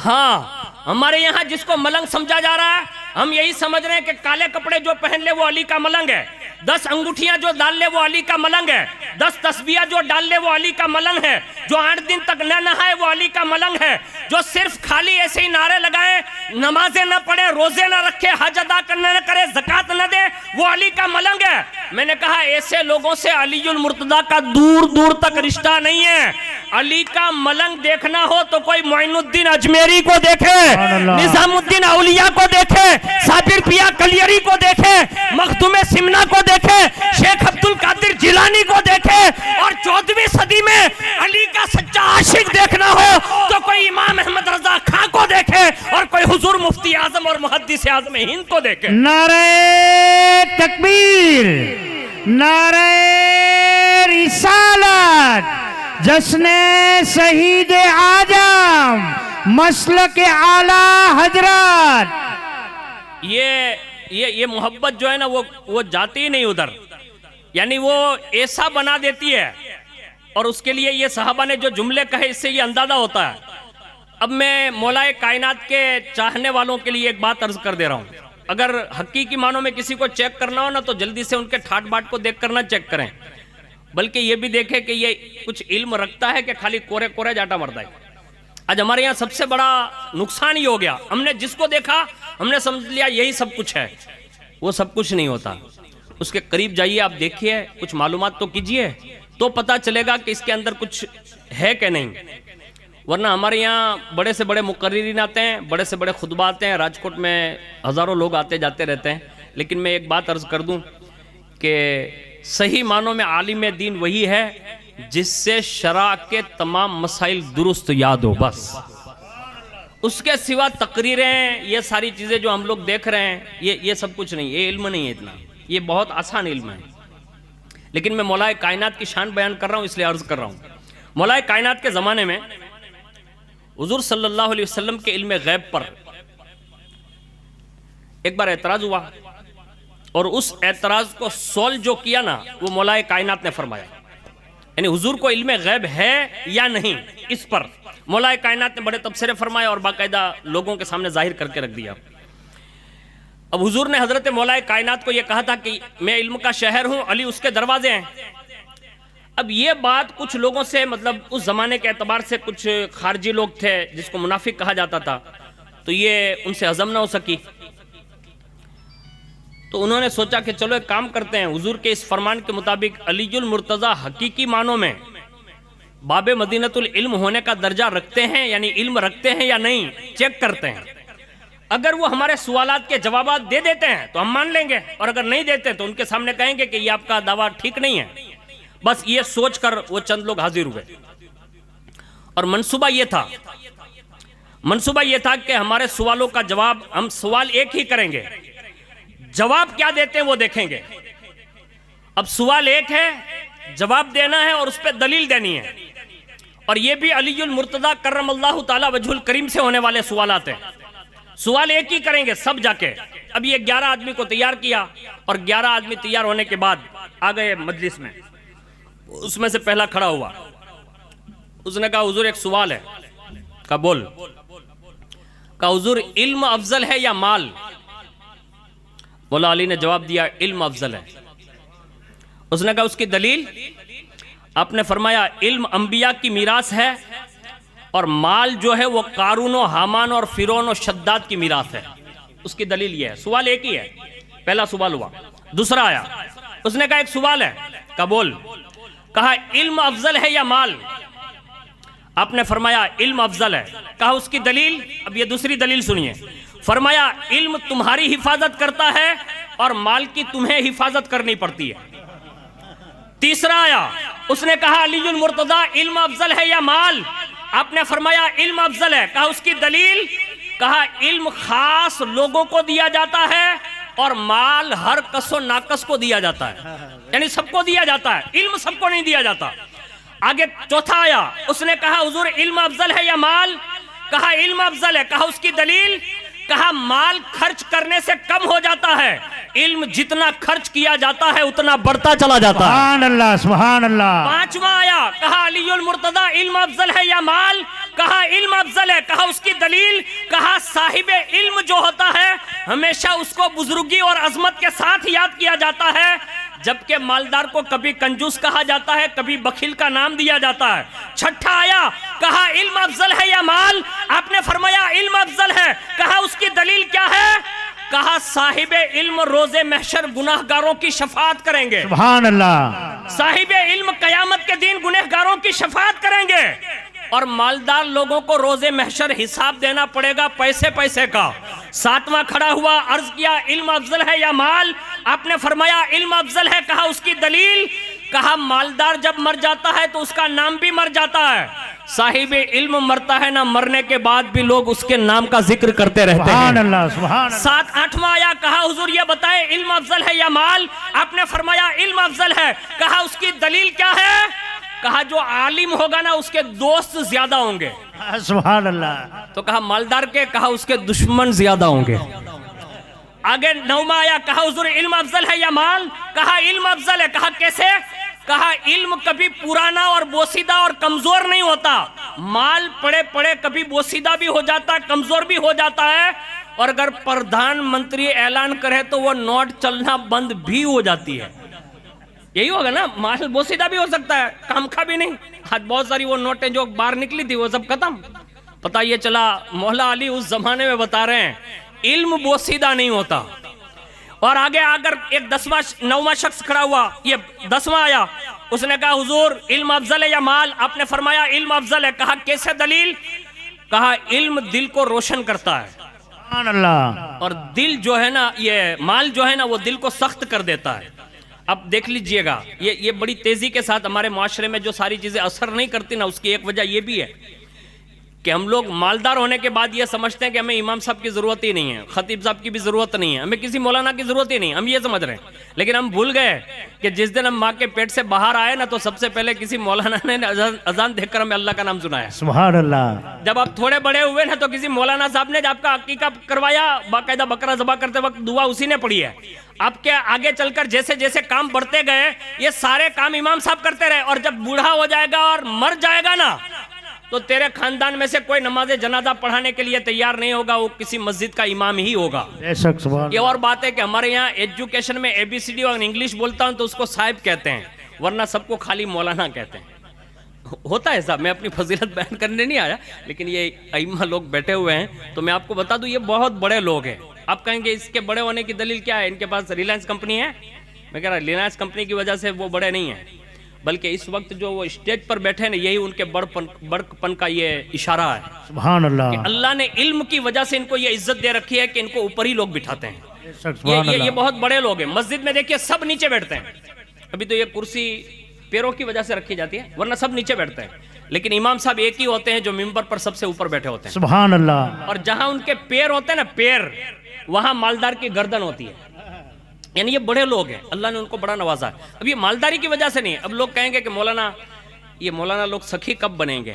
ہاں ہمارے یہاں جس کو ملنگ سمجھا جا رہا ہے ہم یہی سمجھ رہے ہیں کہ کالے کپڑے جو پہن لے وہ علی کا ملنگ ہے, 10 انگوٹھیاں جو ڈال لے وہ علی کا ملنگ ہے, 10 تسبیحاں جو ڈال لے وہ علی کا ملنگ ہے, جو 8 دن تک نہ نہائے وہ علی کا ملنگ ہے, جو صرف خالی ایسے ہی نعرے لگائے, نمازیں نہ پڑھے, روزے نہ رکھے, حج ادا کرنا نہ کرے, زکوٰۃ نہ دے, وہ علی کا ملنگ ہے. میں نے کہا ایسے لوگوں سے علی المرتضیٰ کا دور دور تک رشتہ نہیں ہے. علی کا ملنگ دیکھنا ہو تو کوئی معین الدین اجمیری کو دیکھے, نظام الدین اولیاء کو دیکھے, صابر پیا کلیری کو دیکھے, مخدوم سمنا کو دیکھے, شیخ عبد القادر جیلانی کو دیکھے. اور 14ویں صدی میں علی کا سچا عاشق دیکھنا ہو تو کوئی امام احمد رضا خان کو دیکھے اور کوئی حضور مفتی اعظم اور محدث اعظم ہند کو دیکھے. نعرہ تکبیر, نعرہ رسالت, جشن شہید اعظم, مسلک اعلی حضرت. یہ محبت جو ہے نا وہ جاتی ہی نہیں ادھر. یعنی وہ ایسا بنا دیتی ہے. اور اس کے لیے یہ صحابہ نے جو جملے کہے اس سے یہ اندازہ ہوتا ہے. اب میں مولا کائنات کے چاہنے والوں کے لیے ایک بات عرض کر دے رہا ہوں. اگر حقیقی معنوں میں کسی کو چیک کرنا ہو نا تو جلدی سے ان کے ٹھاٹ باٹ کو دیکھ کر نہ چیک کریں, بلکہ یہ بھی دیکھیں کہ یہ کچھ علم رکھتا ہے کہ خالی کورے کورے جاٹا مرتا ہے. آج ہمارے یہاں سب سے بڑا نقصان یہ ہو گیا, ہم نے جس کو دیکھا ہم نے سمجھ لیا یہی سب کچھ ہے. وہ سب کچھ نہیں ہوتا. اس کے قریب جائیے, آپ دیکھیے, کچھ معلومات تو کیجئے, تو پتہ چلے گا کہ اس کے اندر کچھ ہے کہ نہیں. ورنہ ہمارے یہاں بڑے سے بڑے مقررین آتے ہیں, بڑے سے بڑے خطبہ آتے ہیں, راجکوٹ میں ہزاروں لوگ آتے جاتے رہتے ہیں. لیکن میں ایک بات عرض کر دوں کہ صحیح معنوں میں عالم دین وہی ہے جس سے شرع کے تمام مسائل درست یاد ہو. بس اس کے سوا تقریریں, یہ ساری چیزیں جو ہم لوگ دیکھ رہے ہیں یہ سب کچھ نہیں, یہ علم نہیں ہے اتنا. یہ بہت آسان علم ہے. لیکن میں مولا کائنات کی شان بیان کر رہا ہوں اس لیے عرض کر رہا ہوں. مولا کائنات کے زمانے میں حضور صلی اللہ علیہ وسلم کے علم غیب پر ایک بار اعتراض ہوا, اور اس اعتراض کو سول جو کیا نا وہ مولا کائنات نے فرمایا. یعنی حضور کو علم غیب ہے یا نہیں, اس پر مولا کائنات نے بڑے تبصرے فرمائے اور باقاعدہ لوگوں کے سامنے ظاہر کر کے رکھ دیا. اب حضور نے حضرت مولا کائنات کو یہ کہا تھا کہ میں علم کا شہر ہوں, علی اس کے دروازے ہیں. اب یہ بات کچھ لوگوں سے, مطلب اس زمانے کے اعتبار سے کچھ خارجی لوگ تھے جس کو منافق کہا جاتا تھا, تو یہ ان سے ہضم نہ ہو سکی. تو انہوں نے سوچا کہ چلو ایک کام کرتے ہیں, حضور کے اس فرمان کے مطابق علی المرتضیٰ حقیقی معنوں میں باب مدینۃ العلم ہونے کا درجہ رکھتے ہیں, یعنی علم رکھتے ہیں یا نہیں, چیک کرتے ہیں. اگر وہ ہمارے سوالات کے جوابات دے دیتے ہیں تو ہم مان لیں گے, اور اگر نہیں دیتے تو ان کے سامنے کہیں گے کہ یہ آپ کا دعویٰ ٹھیک نہیں ہے. بس یہ سوچ کر وہ چند لوگ حاضر ہوئے, اور منصوبہ یہ تھا کہ ہمارے سوالوں کا جواب, ہم سوال ایک ہی کریں گے, جواب کیا دیتے ہیں وہ دیکھیں گے. اب سوال ایک ہے, جواب دینا ہے اور اس پہ دلیل دینی ہے. اور یہ بھی علی المرتضیٰ کرم اللہ تعالی وجہ الکریم سے ہونے والے سوالات ہیں. سوال ایک ہی کریں گے سب جا کے. اب یہ 11 آدمی کو تیار کیا, اور 11 آدمی تیار ہونے کے بعد آ گئے مجلس میں. اس میں سے پہلا کھڑا ہوا, اس نے کہا حضور ایک سوال ہے. کہا بول. کہا حضور علم افضل ہے یا مال؟ مولا علی نے جواب دیا علم افضل ہے. اس نے کہا اس کی دلیل؟ آپ نے فرمایا علم انبیاء کی میراث ہے, اور مال جو ہے وہ قارون و حامان اور فرعون و شداد کی میراث ہے. اس کی دلیل یہ ہے. سوال ایک ہی ہے, پہلا سوال ہوا. دوسرا آیا, اس نے کہا ایک سوال ہے. کہا بول. کہا علم افضل ہے یا مال؟ آپ نے فرمایا علم افضل ہے. کہا اس کی دلیل؟ اب یہ دوسری دلیل سنیے. فرمایا علم تمہاری حفاظت کرتا ہے اور مال کی تمہیں حفاظت کرنی پڑتی ہے. تیسرا آیا, اس نے کہا علی المرتضیٰ علم افضل ہے یا مال؟ آپ نے فرمایا علم افضل ہے. کہا اس کی دلیل؟ کہا علم خاص لوگوں کو دیا جاتا ہے اور مال ہر کس و ناقص کو دیا جاتا ہے، یعنی سب کو دیا جاتا ہے، علم سب کو نہیں دیا جاتا۔ آگے چوتھا آیا، اس نے کہا حضور علم افضل ہے یا مال؟ کہا علم افضل ہے۔ کہا اس کی دلیل؟ کہا مال خرچ کرنے سے کم ہو جاتا ہے، علم جتنا خرچ کیا جاتا ہے اتنا بڑھتا چلا جاتا ہے۔ سبحان اللہ سبحان اللہ۔ پانچواں آیا، کہا علی المرتضی علم افضل ہے یا مال؟ کہا علم افضل ہے۔ کہا اس کی دلیل؟ کہا صاحب علم جو ہوتا ہے ہمیشہ اس کو بزرگی اور عظمت کے ساتھ یاد کیا جاتا ہے، جبکہ مالدار کو کبھی کنجوس کہا جاتا ہے، کبھی بخیل کا نام دیا جاتا ہے۔ چھٹا آیا، کہا علم افضل ہے یا مال؟ آپ نے فرمایا علم افضل ہے۔ کہا اس کی دلیل کیا ہے؟ کہا صاحب علم روز محشر گناہگاروں کی شفاعت کریں گے۔ سبحان اللہ۔ صاحب علم قیامت کے دن گنہگاروں کی شفاعت کریں گے، اور مالدار لوگوں کو روز محشر حساب دینا پڑے گا پیسے پیسے کا۔ ساتواں کھڑا ہوا، عرض کیا علم افضل ہے یا مال؟ آپ نے فرمایا علم افضل ہے۔ کہا اس کی دلیل؟ کہا مالدار جب مر جاتا ہے تو اس کا نام بھی مر جاتا ہے، صاحب علم مرتا ہے نہ، مرنے کے بعد بھی لوگ اس کے نام کا ذکر کرتے رہتے ہیں۔ سبحان اللہ سبحان اللہ۔ سات آٹھواں آیا، کہا حضور یہ بتائے علم افضل ہے یا مال؟ آپ نے فرمایا علم افضل ہے۔ کہا اس کی دلیل کیا ہے؟ کہا جو عالم ہوگا نا اس کے دوست زیادہ ہوں گے، سبحان اللہ۔ تو کہا مالدار کے؟ کہا اس کے دشمن زیادہ ہوں گے۔ آگے نوواں آیا، کہا حضور علم افضل ہے یا مال؟ کہا علم افضل ہے۔ کہا کیسے؟ کہا علم کبھی پرانا اور بوسیدہ اور کمزور نہیں ہوتا، مال پڑے پڑے کبھی بوسیدہ بھی ہو جاتا ہے، کمزور بھی ہو جاتا ہے، اور اگر پردھان منتری اعلان کرے تو وہ نوٹ چلنا بند بھی ہو جاتی ہے۔ یہی ہوگا نا، مال بوسیدہ بھی ہو سکتا ہے، کام کا بھی نہیں۔ آج بہت ساری وہ نوٹیں جو باہر نکلی تھی وہ سب ختم۔ پتہ یہ چلا مولا علی اس زمانے میں بتا رہے ہیں علم بوسیدہ نہیں ہوتا۔ اور آگے اگر ایک نواں شخص کھڑا ہوا، یہ 10واں آیا، اس نے کہا حضور علم افضل ہے یا مال؟ آپ نے فرمایا علم افضل ہے۔ کہا کیسے دلیل؟ کہا علم دل کو روشن کرتا ہے، سبحان اللہ۔ اور دل جو ہے نا، یہ مال جو ہے نا وہ دل کو سخت کر دیتا ہے۔ اب دیکھ لیجئے گا، یہ بڑی تیزی کے ساتھ ہمارے معاشرے میں جو ساری چیزیں اثر نہیں کرتی نا، اس کی ایک وجہ یہ بھی ہے کہ ہم لوگ مالدار ہونے کے بعد یہ سمجھتے ہیں کہ ہمیں امام صاحب کی ضرورت ہی نہیں ہے، خطیب صاحب کی بھی ضرورت نہیں ہے، ہمیں کسی مولانا کی ضرورت ہی نہیں، ہم یہ سمجھ رہے ہیں۔ لیکن ہم بھول گئے کہ جس دن ہم ماں کے پیٹ سے باہر آئے نا تو سب سے پہلے کسی مولانا نے اذان دیکھ کر ہمیں اللہ کا نام سنایا۔ سبحان اللہ۔ جب آپ تھوڑے بڑے ہوئے نا تو کسی مولانا صاحب نے آپ کا عقیقہ کروایا، باقاعدہ بکرا ذبح کرتے وقت دعا اسی نے پڑھی ہے۔ آپ کے آگے چل کر جیسے جیسے کام بڑھتے گئے یہ سارے کام امام صاحب کرتے رہے، اور جب بوڑھا ہو جائے گا اور مر جائے گا نا تو تیرے خاندان میں سے کوئی نماز جنازہ پڑھانے کے لیے تیار نہیں ہوگا، وہ کسی مسجد کا امام ہی ہوگا۔ بے شک سبحان یہ اور بات ہے کہ ہمارے یہاں ایجوکیشن میں ABCD اور انگلش بولتا ہوں تو اس کو صاحب کہتے ہیں، ورنہ سب کو خالی مولانا کہتے ہیں۔ ہوتا ہے صاحب، میں اپنی فضیلت بیان کرنے نہیں آیا، لیکن یہ ائمہ لوگ بیٹھے ہوئے ہیں تو میں آپ کو بتا دوں یہ بہت بڑے لوگ ہیں۔ آپ کہیں گے اس کے بڑے ہونے کی دلیل کیا ہے؟ ان کے پاس ریلائنس کمپنی ہے؟ میں کہہ رہا ریلائنس کمپنی کی وجہ سے وہ بڑے نہیں ہیں، بلکہ اس وقت جو وہ اسٹیج پر بیٹھے ہیں یہی ان کے بڑپن کا یہ اشارہ ہے۔ سبحان اللہ۔ کہ اللہ نے علم کی وجہ سے ان کو یہ عزت دے رکھی ہے کہ ان کو اوپر ہی لوگ بٹھاتے ہیں۔ بے شک سبحان یہ اللہ۔ بہت بڑے لوگ ہیں۔ مسجد میں دیکھیے سب نیچے بیٹھتے ہیں، ابھی تو یہ کرسی پیروں کی وجہ سے رکھی جاتی ہے، ورنہ سب نیچے بیٹھتے ہیں، لیکن امام صاحب ایک ہی ہوتے ہیں جو منبر پر سب سے اوپر بیٹھے ہوتے ہیں، سبحان اللہ۔ اور جہاں ان کے پیر ہوتے ہیں نا، پیر، وہاں مالدار کی گردن ہوتی ہے۔ یعنی یہ بڑے لوگ ہیں، اللہ نے ان کو بڑا نوازا ہے۔ اب یہ مالداری کی وجہ سے نہیں ہے۔ اب لوگ کہیں گے کہ مولانا لوگ سخی کب بنیں گے؟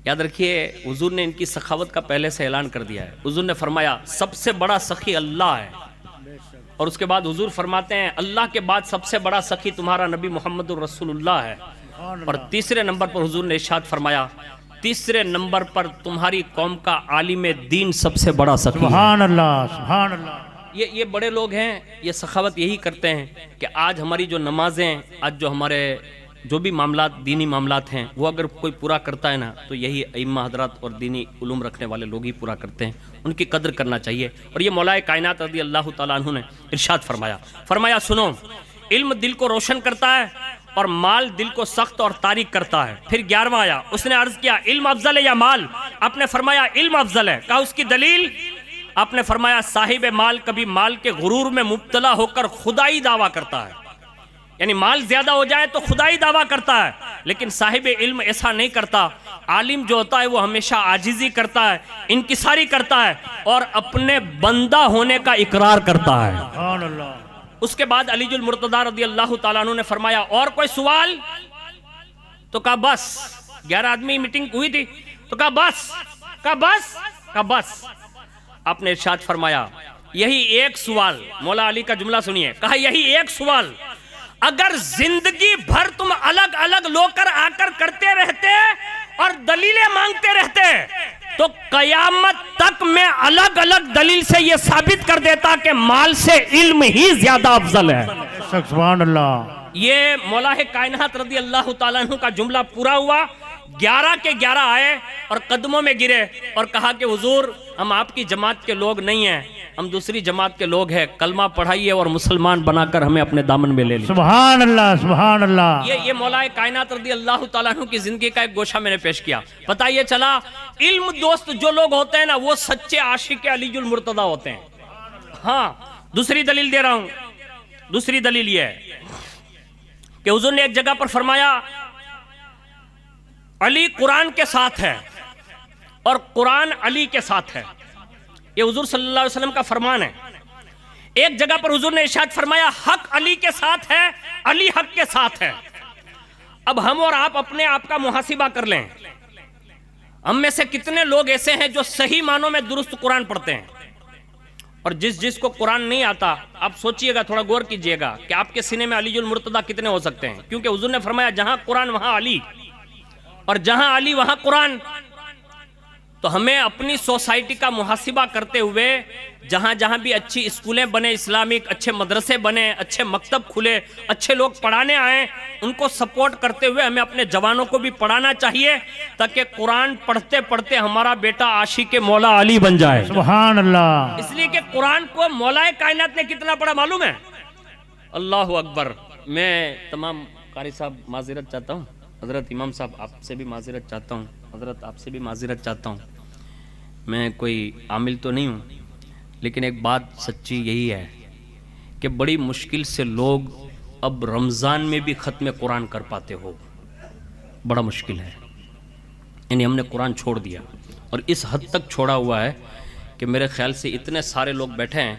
یاد رکھیے حضور نے ان کی سخاوت کا پہلے سے اعلان کر دیا ہے۔ حضور نے فرمایا سب سے بڑا سخی اللہ ہے، اور اس کے بعد حضور فرماتے ہیں اللہ کے بعد سب سے بڑا سخی تمہارا نبی محمد الرسول اللہ ہے، اور تیسرے نمبر پر حضور نے ارشاد فرمایا تیسرے نمبر پر تمہاری قوم کا عالم دین سب سے بڑا سخی ہے۔ سبحان اللہ سبحان اللہ۔ یہ بڑے لوگ ہیں، یہ سخاوت یہی کرتے ہیں کہ آج ہماری جو نمازیں، آج جو ہمارے جو بھی معاملات دینی معاملات ہیں وہ اگر کوئی پورا کرتا ہے نا تو یہی ائمہ حضرات اور دینی علوم رکھنے والے لوگ ہی پورا کرتے ہیں، ان کی قدر کرنا چاہیے۔ اور یہ مولا کائنات رضی اللہ تعالیٰ عنہ نے ارشاد فرمایا سنو، علم دل کو روشن کرتا ہے اور مال دل کو سخت اور تاریک کرتا ہے۔ پھر 11واں آیا، اس نے عرض کیا علم افضل ہے یا مال؟ آپ نے فرمایا علم افضل ہے۔ کہا اس کی دلیل؟ آپ نے فرمایا صاحب مال کبھی مال کے غرور میں مبتلا ہو کر خدائی دعویٰ کرتا ہے، یعنی مال زیادہ ہو جائے تو خدائی دعویٰ کرتا ہے، لیکن صاحب علم ایسا نہیں کرتا۔ عالم جو ہوتا ہے وہ ہمیشہ عاجزی کرتا ہے، انکساری کرتا ہے اور اپنے بندہ ہونے کا اقرار کرتا ہے۔ سبحان اللہ۔ اس کے بعد علی المرتضیٰ رضی اللہ تعالیٰ عنہ نے فرمایا اور کوئی سوال؟ تو کہا بس، 11 آدمی میٹنگ ہوئی تھی، تو کہا بس، کہا بس، کہا بس۔ آپ نے ارشاد فرمایا یہی ایک سوال، مولا علی کا جملہ سنیے، کہا یہی ایک سوال اگر زندگی بھر تم الگ الگ لو کر آ کر کرتے رہتے اور دلیلیں مانگتے رہتے تو قیامت تک میں الگ الگ دلیل سے یہ ثابت کر دیتا کہ مال سے علم ہی زیادہ افضل ہے۔ سبحان اللہ۔ یہ مولا کائنات رضی اللہ تعالیٰ عنہ کا جملہ پورا ہوا، 11 کے 11 آئے اور قدموں میں گرے اور کہا کہ حضور ہم آپ کی جماعت کے لوگ نہیں ہیں، ہم دوسری جماعت کے لوگ ہیں، کلمہ پڑھائیے اور مسلمان بنا کر ہمیں اپنے دامن میں لے لیجیے۔ سبحان اللہ، سبحان اللہ۔ یہ مولا کائنات رضی اللہ تعالیٰ عنہ کی زندگی کا ایک گوشہ میں نے پیش کیا۔ پتہ یہ چلا علم دوست جو لوگ ہوتے ہیں نا وہ سچے عاشق علی المرتضیٰ ہوتے ہیں۔ ہاں، دوسری دلیل دے رہا ہوں، دوسری دلیل یہ ہے کہ حضور نے ایک جگہ پر فرمایا علی قرآن کے ساتھ ہے اور قرآن علی کے ساتھ ہے، یہ حضور صلی اللہ علیہ وسلم کا فرمان ہے۔ ایک جگہ پر حضور نے ارشاد فرمایا حق علی کے ساتھ ہے، علی حق کے ساتھ ہے۔ اب ہم اور آپ اپنے آپ کا محاسبہ کر لیں، ہم میں سے کتنے لوگ ایسے ہیں جو صحیح معنوں میں درست قرآن پڑھتے ہیں، اور جس کو قرآن نہیں آتا آپ سوچئے گا، تھوڑا غور کیجئے گا کہ آپ کے سینے میں علی المرتضیٰ کتنے ہو سکتے ہیں، کیونکہ حضور نے فرمایا جہاں قرآن وہاں علی اور جہاں علی وہاں قرآن۔ تو ہمیں اپنی سوسائٹی کا محاسبہ کرتے ہوئے جہاں جہاں بھی اچھی اسکولیں بنے اسلامک، اچھے مدرسے بنے، اچھے مکتب کھلے، اچھے لوگ پڑھانے آئیں، ان کو سپورٹ کرتے ہوئے ہمیں اپنے جوانوں کو بھی پڑھانا چاہیے تاکہ قرآن پڑھتے پڑھتے ہمارا بیٹا عاشق مولا علی بن جائے۔ سبحان اللہ۔ اس لیے کہ قرآن کو مولا کائنات نے کتنا پڑھا معلوم ہے؟ اللہ اکبر۔ میں تمام قاری صاحب معذرت چاہتا ہوں، حضرت امام صاحب آپ سے بھی معذرت چاہتا ہوں، حضرت آپ سے بھی معذرت چاہتا ہوں، میں کوئی عامل تو نہیں ہوں، لیکن ایک بات سچی یہی ہے کہ بڑی مشکل سے لوگ اب رمضان میں بھی ختم قرآن کر پاتے ہو، بڑا مشکل ہے۔ یعنی ہم نے قرآن چھوڑ دیا اور اس حد تک چھوڑا ہوا ہے کہ میرے خیال سے اتنے سارے لوگ بیٹھے ہیں،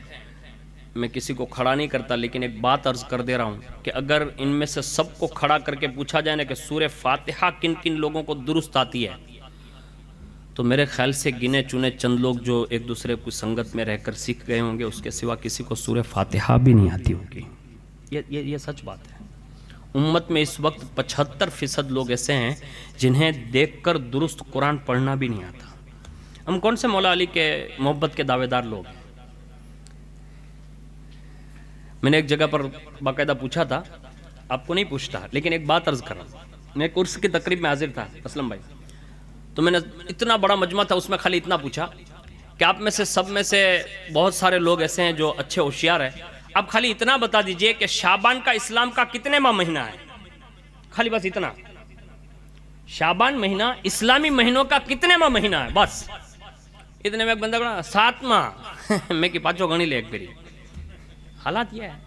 میں کسی کو کھڑا نہیں کرتا لیکن ایک بات عرض کر دے رہا ہوں کہ اگر ان میں سے سب کو کھڑا کر کے پوچھا جائے نا کہ سورہ فاتحہ کن کن لوگوں کو درست آتی ہے، تو میرے خیال سے گنے چنے چند لوگ جو ایک دوسرے کی سنگت میں رہ کر سیکھ گئے ہوں گے، اس کے سوا کسی کو سورہ فاتحہ بھی نہیں آتی ہوگی۔ یہ سچ بات ہے۔ امت میں اس وقت 75% لوگ ایسے ہیں جنہیں دیکھ کر درست قرآن پڑھنا بھی نہیں آتا۔ ہم کون سے مولا علی کے محبت کے دعوے دار لوگ ہیں؟ میں نے ایک جگہ پر باقاعدہ پوچھا تھا، آپ کو نہیں پوچھتا لیکن ایک بات عرض کر رہا ہوں، میں ایک عرس کی تقریب میں حاضر تھا اسلم بھائی، تو میں نے اتنا بڑا مجمع تھا اس میں خالی اتنا پوچھا کہ آپ میں سے سب میں سے بہت سارے لوگ ایسے ہیں جو اچھے ہوشیار ہیں، آپ خالی اتنا بتا دیجئے کہ شعبان کا اسلام کا کتنے ماہ مہینہ ہے؟ خالی بس اتنا، شعبان مہینہ اسلامی مہینوں کا کتنے ماہ مہینہ ہے؟ بس اتنے میں ایک بندہ بڑا 7 ماہ میں کی پانچوں گھنی لے ایک بری۔ حالات یہ ہے،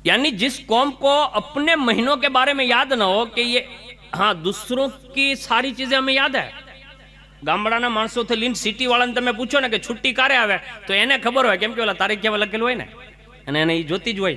یعنی جس قوم کو اپنے مہینوں کے بارے میں یاد نہ ہو کہ یہ ہاں دوسروں کی ساری چیزیں ہمیں یاد ہے، ગામડાના માણસો થી લીન સિટી વાળાને તમે પૂછો ને કે છુટ્ટી ક્યારે આવે તો એને ખબર હોય કેમ કે ઓલા તારીખ કેવા લખેલું હોય ને અને એને એ જોતી જ હોય।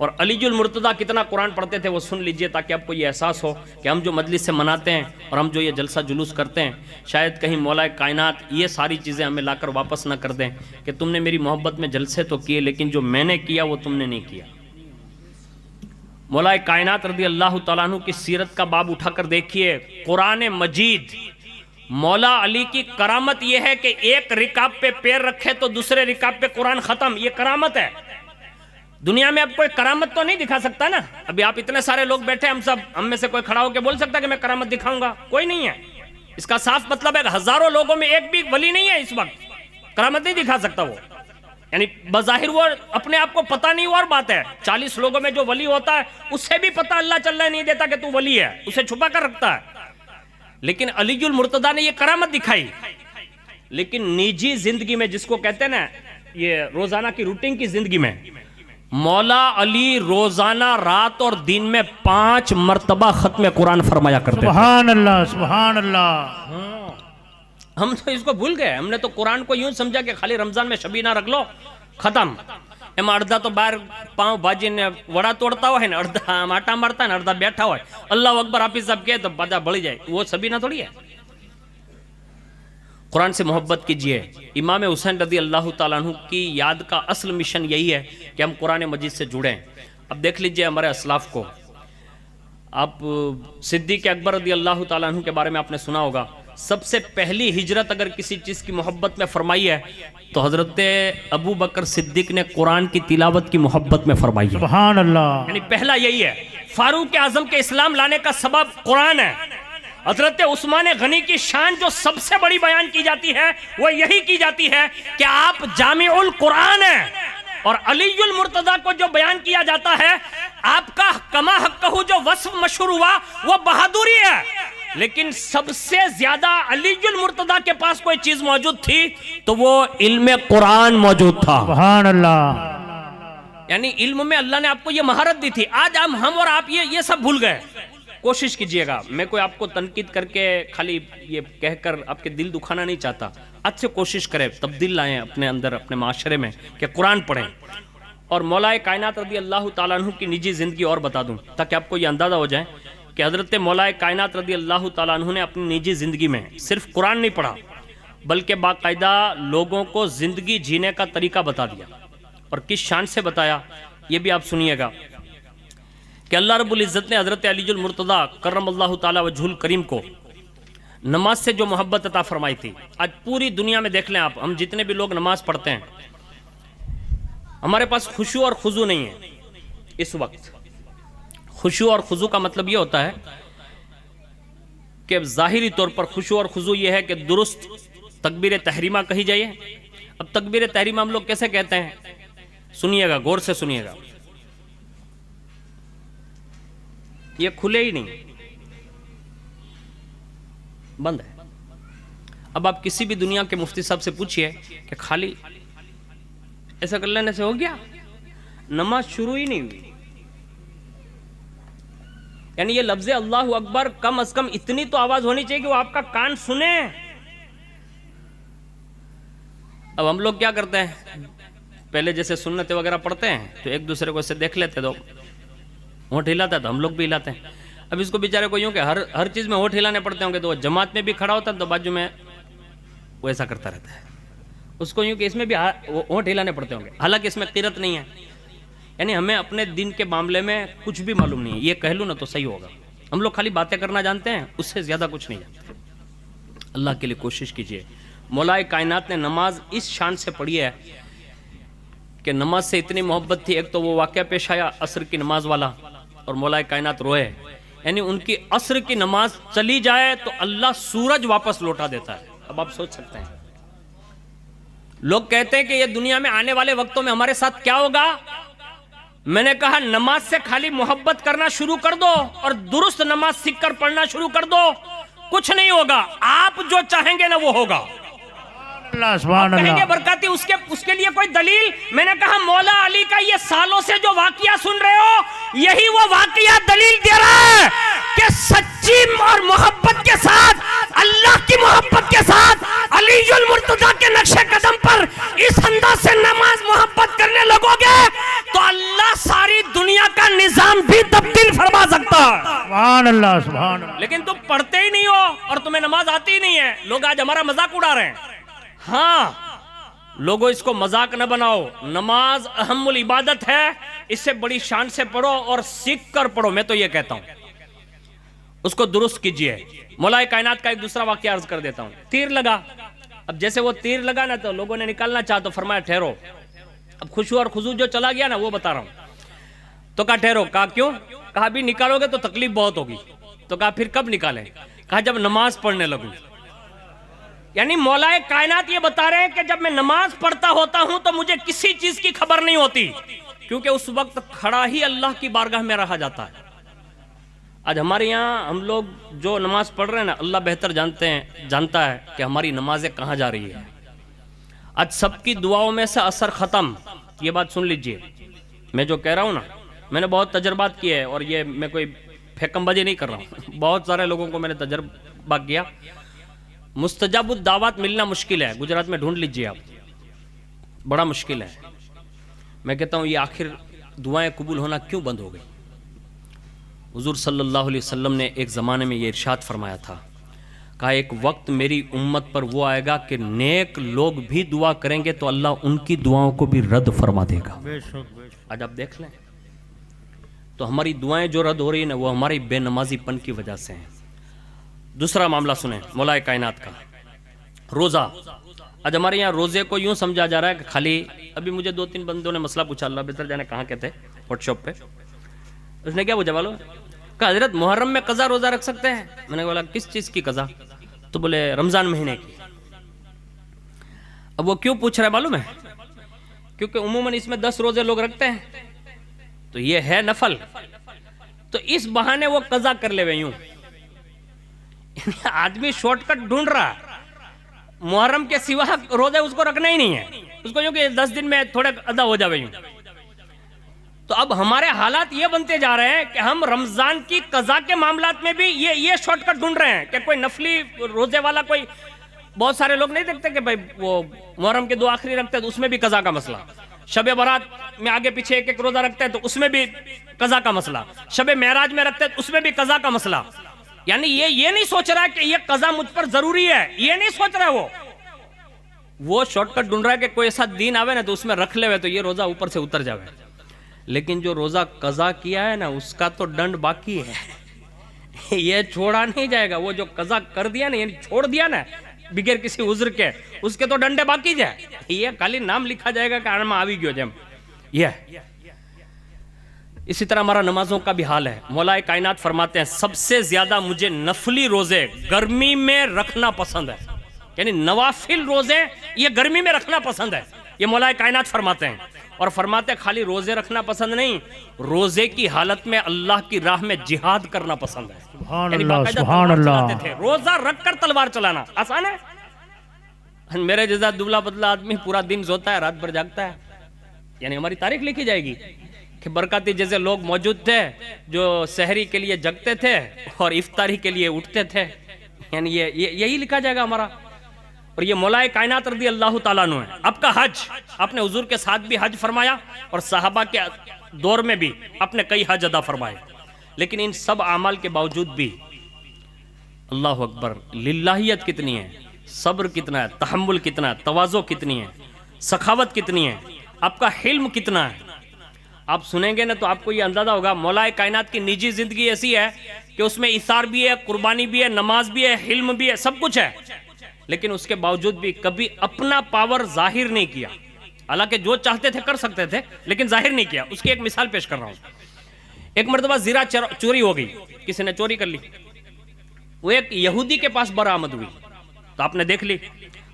اور علی المرتضیٰ کتنا قرآن پڑھتے تھے وہ سن لیجئے، تاکہ آپ کو یہ احساس ہو کہ ہم جو مجلس سے مناتے ہیں اور ہم جو یہ جلسہ جلوس کرتے ہیں، شاید کہیں مولا کائنات یہ ساری چیزیں ہمیں لا کر واپس نہ کر دیں کہ تم نے میری محبت میں جلسے تو کیے لیکن جو میں نے کیا وہ تم نے نہیں کیا۔ مولا کائنات رضی اللہ تعالیٰ عنہ کی سیرت کا باب اٹھا کر دیکھیے، قرآن مجید، مولا علی کی کرامت یہ ہے کہ ایک رکاب پہ پیر رکھے تو دوسرے رکاب پہ قرآن ختم، یہ کرامت ہے۔ دنیا میں اب کوئی کرامت تو نہیں دکھا سکتا نا، ابھی آپ اتنے سارے لوگ بیٹھے، ہم میں سے کوئی کھڑا ہو کے بول سکتا کہ میں کرامت دکھاؤں گا؟ کوئی نہیں ہے۔ اس کا صاف مطلب ہے کہ ہزاروں لوگوں میں ایک بھی ولی نہیں ہے اس وقت، کرامت نہیں دکھا سکتا وہ، یعنی بظاہر وہ اپنے آپ کو پتہ نہیں، اور بات ہے 40 لوگوں میں جو ولی ہوتا ہے اس سے بھی پتہ اللہ چلنے نہیں دیتا کہ تو ولی ہے، اسے چھپا کر رکھتا ہے۔ لیکن علی المرتضیٰ نے یہ کرامت دکھائی، لیکن نجی زندگی میں، جس کو کہتے ہیں نا یہ روزانہ کی روٹین کی زندگی میں، مولا علی روزانہ رات اور دن میں 5 مرتبہ ختم قرآن فرمایا کرتے تھے۔ سبحان اللہ، سبحان اللہ۔ ہم تو اس کو بھول گئے، ہم نے تو قرآن کو یوں سمجھا کہ خالی رمضان میں شبینہ رکھ لو ختم، ایم اردہ تو باہر پاؤں بھاجی نے وڑا توڑتا ہوا ہے نا، اردہ آٹا مرتا ہے نا، اردہ بیٹھا ہوا ہے، اللہ اکبر حافظ صاحب کہے تو بادہ بڑھ جائے، وہ شبینہ تھوڑی ہے۔ قرآن سے محبت کیجئے۔ امام حسین رضی اللہ تعالیٰ عنہ کی یاد کا اصل مشن یہی ہے کہ ہم قرآن مجید سے جڑیں۔ اب دیکھ لیجئے ہمارے اسلاف کو، آپ صدیق اکبر رضی اللہ تعالیٰ عنہ کے بارے میں آپ نے سنا ہوگا، سب سے پہلی ہجرت اگر کسی چیز کی محبت میں فرمائی ہے تو حضرت ابو بکر صدیق نے قرآن کی تلاوت کی محبت میں فرمائی ہے۔ سبحان اللہ۔ یعنی پہلا یہی ہے، فاروق اعظم کے اسلام لانے کا سبب قرآن ہے۔ حضرت عثمان غنی کی شان جو سب سے بڑی بیان کی جاتی ہے وہ یہی کی جاتی ہے کہ آپ جامع القرآن ہیں، اور علی المرتضیٰ کو جو بیان کیا جاتا ہے، آپ کا کما حقہ جو وصف مشہور ہوا وہ بہادری ہے، لیکن سب سے زیادہ علی المرتضیٰ کے پاس کوئی چیز موجود تھی تو وہ علم قرآن موجود تھا۔ سبحان اللہ۔ یعنی علم میں اللہ نے آپ کو یہ مہارت دی تھی، آج ہم اور آپ یہ سب بھول گئے۔ کوشش کیجئے گا، میں کوئی آپ کو تنقید کر کے خالی یہ کہہ کر آپ کے دل دکھانا نہیں چاہتا، اچھے کوشش کریں، تبدیل لائیں اپنے اندر، اپنے معاشرے میں، کہ قرآن پڑھیں۔ اور مولا کائنات رضی اللہ تعالیٰ عنہ کی نجی زندگی اور بتا دوں تاکہ آپ کو یہ اندازہ ہو جائے کہ حضرت مولا کائنات رضی اللہ تعالیٰ عنہ نے اپنی نجی زندگی میں صرف قرآن نہیں پڑھا بلکہ باقاعدہ لوگوں کو زندگی جینے کا طریقہ بتا دیا، اور کس شان سے بتایا یہ بھی آپ سنیے گا کہ اللہ رب العزت نے حضرت علی المرتضیٰ کرم اللہ تعالیٰ وجہ الکریم کو نماز سے جو محبت عطا فرمائی تھی۔ آج پوری دنیا میں دیکھ لیں آپ، ہم جتنے بھی لوگ نماز پڑھتے ہیں ہمارے پاس خشوع اور خضوع نہیں ہے اس وقت۔ خشوع اور خضوع کا مطلب یہ ہوتا ہے کہ ظاہری طور پر خشوع اور خضوع یہ ہے کہ درست تکبیر تحریمہ کہی جائے۔ اب تکبیر تحریمہ ہم لوگ کیسے کہتے ہیں؟ سنیے گا، غور سے سنیے گا، یہ کھلے ہی نہیں، بند ہے۔ اب آپ کسی بھی دنیا کے مفتی صاحب سے پوچھئے کہ خالی ایسا کر لینے سے ہو گیا؟ نماز شروع ہی نہیں ہوئی۔ یعنی یہ لفظ اللہ اکبر کم از کم اتنی تو آواز ہونی چاہیے کہ وہ آپ کا کان سنے۔ اب ہم لوگ کیا کرتے ہیں، پہلے جیسے سنت وغیرہ پڑھتے ہیں تو ایک دوسرے کو اسے دیکھ لیتے تو ہونٹ ہلاتا ہے تو ہم لوگ بھی ہلاتے ہیں۔ اب اس کو بیچارے کو یوں کہ ہر چیز میں ہونٹ ہلانے پڑتے ہوں گے، تو وہ جماعت میں بھی کھڑا ہوتا ہے تو بازو میں وہ ایسا کرتا رہتا ہے، اس کو یوں کہ اس میں بھی ہونٹ ہلانے پڑتے ہوں گے، حالانکہ اس میں قیرت نہیں ہے۔ یعنی ہمیں اپنے دین کے معاملے میں کچھ بھی معلوم نہیں ہے، یہ کہہ لوں نا تو صحیح ہوگا، ہم لوگ خالی باتیں کرنا جانتے ہیں، اس سے زیادہ کچھ نہیں جانتے۔ اللہ کے لیے کوشش کیجئے۔ مولا کائنات نے نماز اس شان سے پڑھی ہے کہ نماز سے اتنی محبت تھی، ایک تو وہ واقعہ پیش آیا عصر کی نماز والا، اور مولا کائنات روئے، یعنی ان کی عصر کی نماز چلی جائے تو اللہ سورج واپس لوٹا دیتا ہے۔ اب آپ سوچ سکتے ہیں، لوگ کہتے ہیں کہ یہ دنیا میں آنے والے وقتوں میں ہمارے ساتھ کیا ہوگا؟ میں نے کہا نماز سے خالی محبت کرنا شروع کر دو اور درست نماز سیکھ کر پڑھنا شروع کر دو، کچھ نہیں ہوگا، آپ جو چاہیں گے نا وہ ہوگا۔ اللہ سبحان کہیں گے اللہ۔ برکاتی اس کے لیے کوئی دلیل؟ میں نے کہا مولا علی کا یہ سالوں سے جو واقعہ سن رہے ہو، یہی وہ واقعہ دلیل دے رہا ہے کہ سچی اور محبت کے ساتھ، اللہ کی محبت کے ساتھ، علی المرتضیٰ کے نقش قدم پر اس انداز سے نماز محبت کرنے لگو گے تو اللہ ساری دنیا سبحان اللہ سبحان اللہ. لیکن تم پڑھتے ہی نہیں ہو اور تمہیں نماز آتی ہی نہیں ہے. لوگ آج ہمارا مذاق اڑا رہے ہیں. ہاں لوگوں اس کو مذاق نہ بناؤ. نماز اہم العبادت ہے. اس سے بڑی شان سے پڑھو اور سیکھ کر پڑھو. میں تو یہ کہتا ہوں اس کو درست کیجئے. مولا کائنات کا ایک دوسرا واقعہ عرض کر دیتا ہوں. تیر لگا. اب جیسے وہ تیر لگا نا تو لوگوں نے نکالنا چاہا تو فرمایا ٹھہرو. اب خشوع اور خضوع جو چلا گیا نا وہ بتا رہا ہوں. تو کہا ٹھہرو. کہا کیوں؟ کہا بھی نکالو گے تو تکلیف بہت ہوگی. تو کہا پھر کب نکالیں؟ کہا جب نماز پڑھنے لگوں. یعنی مولا کائنات یہ بتا رہے ہیں کہ جب میں نماز پڑھتا ہوتا ہوں تو مجھے کسی چیز کی خبر نہیں ہوتی, کیونکہ اس وقت کھڑا ہی اللہ کی بارگاہ میں رہا جاتا ہے. آج ہمارے یہاں ہم لوگ جو نماز پڑھ رہے ہیں نا, اللہ بہتر جانتا ہے کہ ہماری نمازیں کہاں جا رہی ہے. آج سب کی دعاؤں میں سے اثر ختم. یہ بات سن لیجئے. میں جو کہہ رہا ہوں نا, میں نے بہت تجربات کیے ہیں اور یہ میں کوئی پھیکم بازی نہیں کر رہا ہوں. بہت سارے لوگوں کو میں نے تجربہ کیا. مستجاب الدعوات ملنا مشکل ہے. گجرات میں ڈھونڈ لیجئے آپ, بڑا مشکل ہے. میں کہتا ہوں یہ آخر دعائیں قبول ہونا کیوں بند ہو گئی؟ حضور صلی اللہ علیہ وسلم نے ایک زمانے میں یہ ارشاد فرمایا تھا, کہا ایک وقت میری امت پر وہ آئے گا کہ نیک لوگ بھی دعا کریں گے تو اللہ ان کی دعاؤں کو بھی رد فرما دے گا. آج آپ دیکھ لیں تو ہماری دعائیں جو رد ہو رہی ہیں نا وہ ہماری بے نمازی پن کی وجہ سے ہیں. دوسرا معاملہ سنیں مولا کائنات کا, روزہ. آج ہمارے یہاں روزے کو یوں سمجھا جا رہا ہے کہ خالی, ابھی مجھے 2-3 بندوں نے مسئلہ پوچھا, اللہ بہتر جانے کہاں کے تھے, واٹس ایپ پہ. اس نے کیا پوچھا معلوم؟ کہ حضرت محرم میں قضا روزہ رکھ سکتے ہیں؟ میں نے بولا کس چیز کی قضا؟ تو بولے رمضان مہینے کی. اب وہ کیوں پوچھ رہا ہے معلوم ہے؟ کیونکہ عموماً اس میں 10 روزے لوگ رکھتے ہیں تو یہ ہے نفل, تو اس بہانے وہ قضا کر لے یوں. آدمی شارٹ کٹ ڈھونڈ رہا, محرم کے سوا روزے اس کو رکھنا ہی نہیں ہے, اس کو یوں کہ 10 دن میں تھوڑے ادا ہو جاوے یوں. تو اب ہمارے حالات یہ بنتے جا رہے ہیں کہ ہم رمضان کی قضا کے معاملات میں بھی یہ شارٹ کٹ ڈھونڈ رہے ہیں کہ کوئی نفلی روزے والا کوئی, بہت سارے لوگ نہیں دیکھتے کہ بھائی وہ محرم کے 2 آخری رکھتے ہیں تو اس میں بھی قضا کا مسئلہ, شب برات میں آگے پیچھے ایک روزہ رکھتے ہیں تو اس میں بھی قضا کا مسئلہ, شب معراج میں رکھتے ہیں تو اس میں بھی قضا کا مسئلہ. یعنی یہ نہیں سوچ رہا ہے کہ یہ قضا مجھ پر ضروری ہے, یہ نہیں سوچ رہا ہے. وہ شارٹ کٹ ڈھونڈ رہا ہے کہ کوئی ایسا دین آوے نا تو اس میں رکھ لے تو یہ روزہ اوپر سے اتر جاوے. لیکن جو روزہ قضا کیا ہے نا اس کا تو ڈنڈ باقی ہے, یہ چھوڑا نہیں جائے گا. وہ جو قضا کر دیا نا, یعنی چھوڑ دیا نا بغیر کسی عذر کے, اس کے تو ڈنڈے باقی جائے. یہ خالی نام لکھا جائے گا کہ آنما آوی گیو جم. یہ اسی طرح ہمارا نمازوں کا بھی حال ہے. مولا کائنات فرماتے ہیں سب سے زیادہ مجھے نفلی روزے گرمی میں رکھنا پسند ہے. یعنی نوافل روزے یہ گرمی میں رکھنا پسند ہے, یہ مولا کائنات فرماتے ہیں. اور فرماتے خالی روزے رکھنا پسند نہیں, روزے کی حالت میں اللہ کی راہ میں جہاد کرنا پسند ہے. سبحان یعنی اللہ باقاعدہ سبحان تلوار اللہ. چلاتے تھے. روزہ رکھ کر تلوار چلانا آسان ہے؟ میرے جیسا دبلا پتلا آدمی پورا دن سوتا ہے, رات بھر جاگتا ہے. یعنی ہماری تاریخ لکھی جائے گی کہ برکاتی جیسے لوگ موجود تھے جو سحری کے لیے جگتے تھے اور افطاری کے لیے اٹھتے تھے. یعنی یہی لکھا جائے گا ہمارا. اور یہ مولا کائنات رضی اللہ تعالیٰ عنہ ہے. آپ کا حج, آپ نے حضور کے ساتھ بھی حج فرمایا اور صحابہ کے دور میں بھی آپ نے کئی حج ادا فرمائے. لیکن ان سب اعمال کے باوجود بھی اللہ اکبر, للہیت کتنی ہے, صبر کتنا ہے, تحمل کتنا ہے, تواضع کتنی ہے, سخاوت کتنی ہے, آپ کا حلم کتنا ہے. آپ سنیں گے نا تو آپ کو یہ اندازہ ہوگا مولا کائنات کی نجی زندگی ایسی ہے کہ اس میں ایثار بھی ہے, قربانی بھی ہے, نماز بھی ہے, حلم بھی ہے, سب کچھ ہے. لیکن اس کے باوجود بھی کبھی اپنا پاور ظاہر نہیں کیا. حالانکہ جو چاہتے تھے کر سکتے تھے لیکن ظاہر نہیں کیا. اس کی ایک مثال پیش کر رہا ہوں. ایک مرتبہ زیرہ چوری ہو گئی, کسی نے چوری کر لی. وہ ایک یہودی کے پاس برآمد ہوئی تو آپ نے دیکھ لی.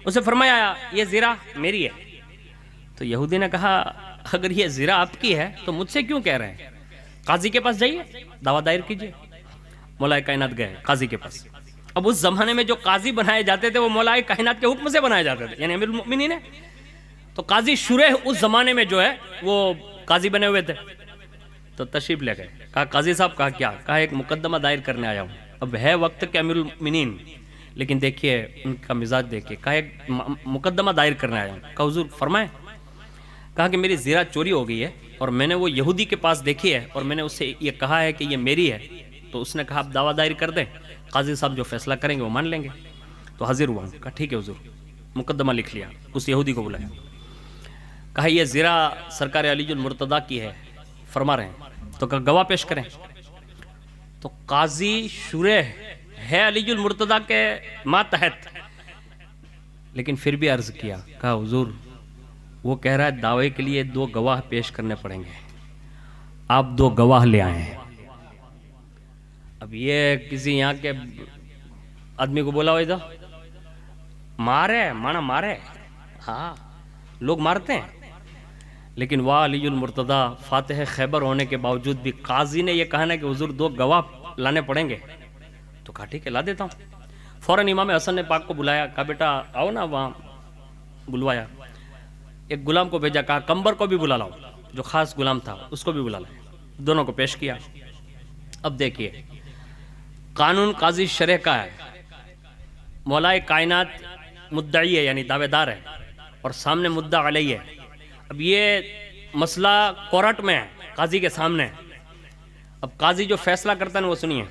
اسے فرمایا یہ زیرہ میری ہے. تو یہودی نے کہا اگر یہ زیرہ آپ کی ہے تو مجھ سے کیوں کہہ رہے ہیں؟ قاضی کے پاس جائیے, دعویٰ دائر کیجیے. مولا کائنات گئے قاضی کے پاس. اب اس زمانے میں جو قاضی بنائے جاتے تھے وہ مولا کائنات کے حکم سے بنائے جاتے تھے, یعنی امیر المؤمنین ہے. تو قاضی شریح اس زمانے میں جو ہے وہ قاضی بنے ہوئے تھے. تو تشریف لے گئے. کہا قاضی صاحب, کہا کیا؟ کہا ایک مقدمہ دائر کرنے آیا ہوں. اب ہے وقت کہ امیر المؤمنین, لیکن دیکھیے ان کا مزاج دیکھیے. کہا ایک مقدمہ دائر کرنے آیا ہوں. کہا حضور فرمائیں. کہا کہ میری زیرہ چوری ہو گئی ہے اور میں نے وہ یہودی کے پاس دیکھی ہے اور میں نے اس سے یہ کہا ہے کہ یہ میری ہے, تو اس نے کہا آپ دعویٰ دائر کر دیں، قاضی صاحب جو فیصلہ کریں گے وہ مان لیں گے. تو حاضر ہوا، کہا ٹھیک ہے حضور. مقدمہ لکھ لیا، اس یہودی کو بلایا، کہا یہ زرا سرکار علی المرتضیٰ کی ہے، فرما رہے ہیں. تو کہا گواہ پیش کریں. تو قاضی شریح ہے علی المرتضیٰ کے ماتحت، لیکن پھر بھی عرض کیا، کہا حضور وہ کہہ رہا ہے دعوے کے لیے 2 گواہ پیش کرنے پڑیں گے، آپ 2 گواہ لے آئے ہیں. اب یہ کسی یہاں کے آدمی کو بولا ہوئے تھا، مارے مانا مارے، ہاں لوگ مارتے ہیں، لیکن واہ علی المرتضیٰ فاتح خیبر ہونے کے باوجود بھی قاضی نے یہ کہا نا کہ حضور 2 گواہ لانے پڑیں گے. تو کہا ٹھیک ہے لا دیتا ہوں. فوراً امام حسن نے پاک کو بلایا، کہا بیٹا آؤ نا وہاں. بلوایا، ایک غلام کو بھیجا، کہا کمبر کو بھی بلا لاؤ، جو خاص غلام تھا اس کو بھی بلا لاؤ. دونوں کو پیش کیا. اب دیکھیے قانون قاضی شرح کا ہے، مولائے کائنات مدعی ہے یعنی دعوے دار ہے، اور سامنے مدعا علیہ ہے. اب یہ مسئلہ کورٹ میں ہے، قاضی کے سامنے. اب قاضی جو فیصلہ کرتا ہے وہ سنیے.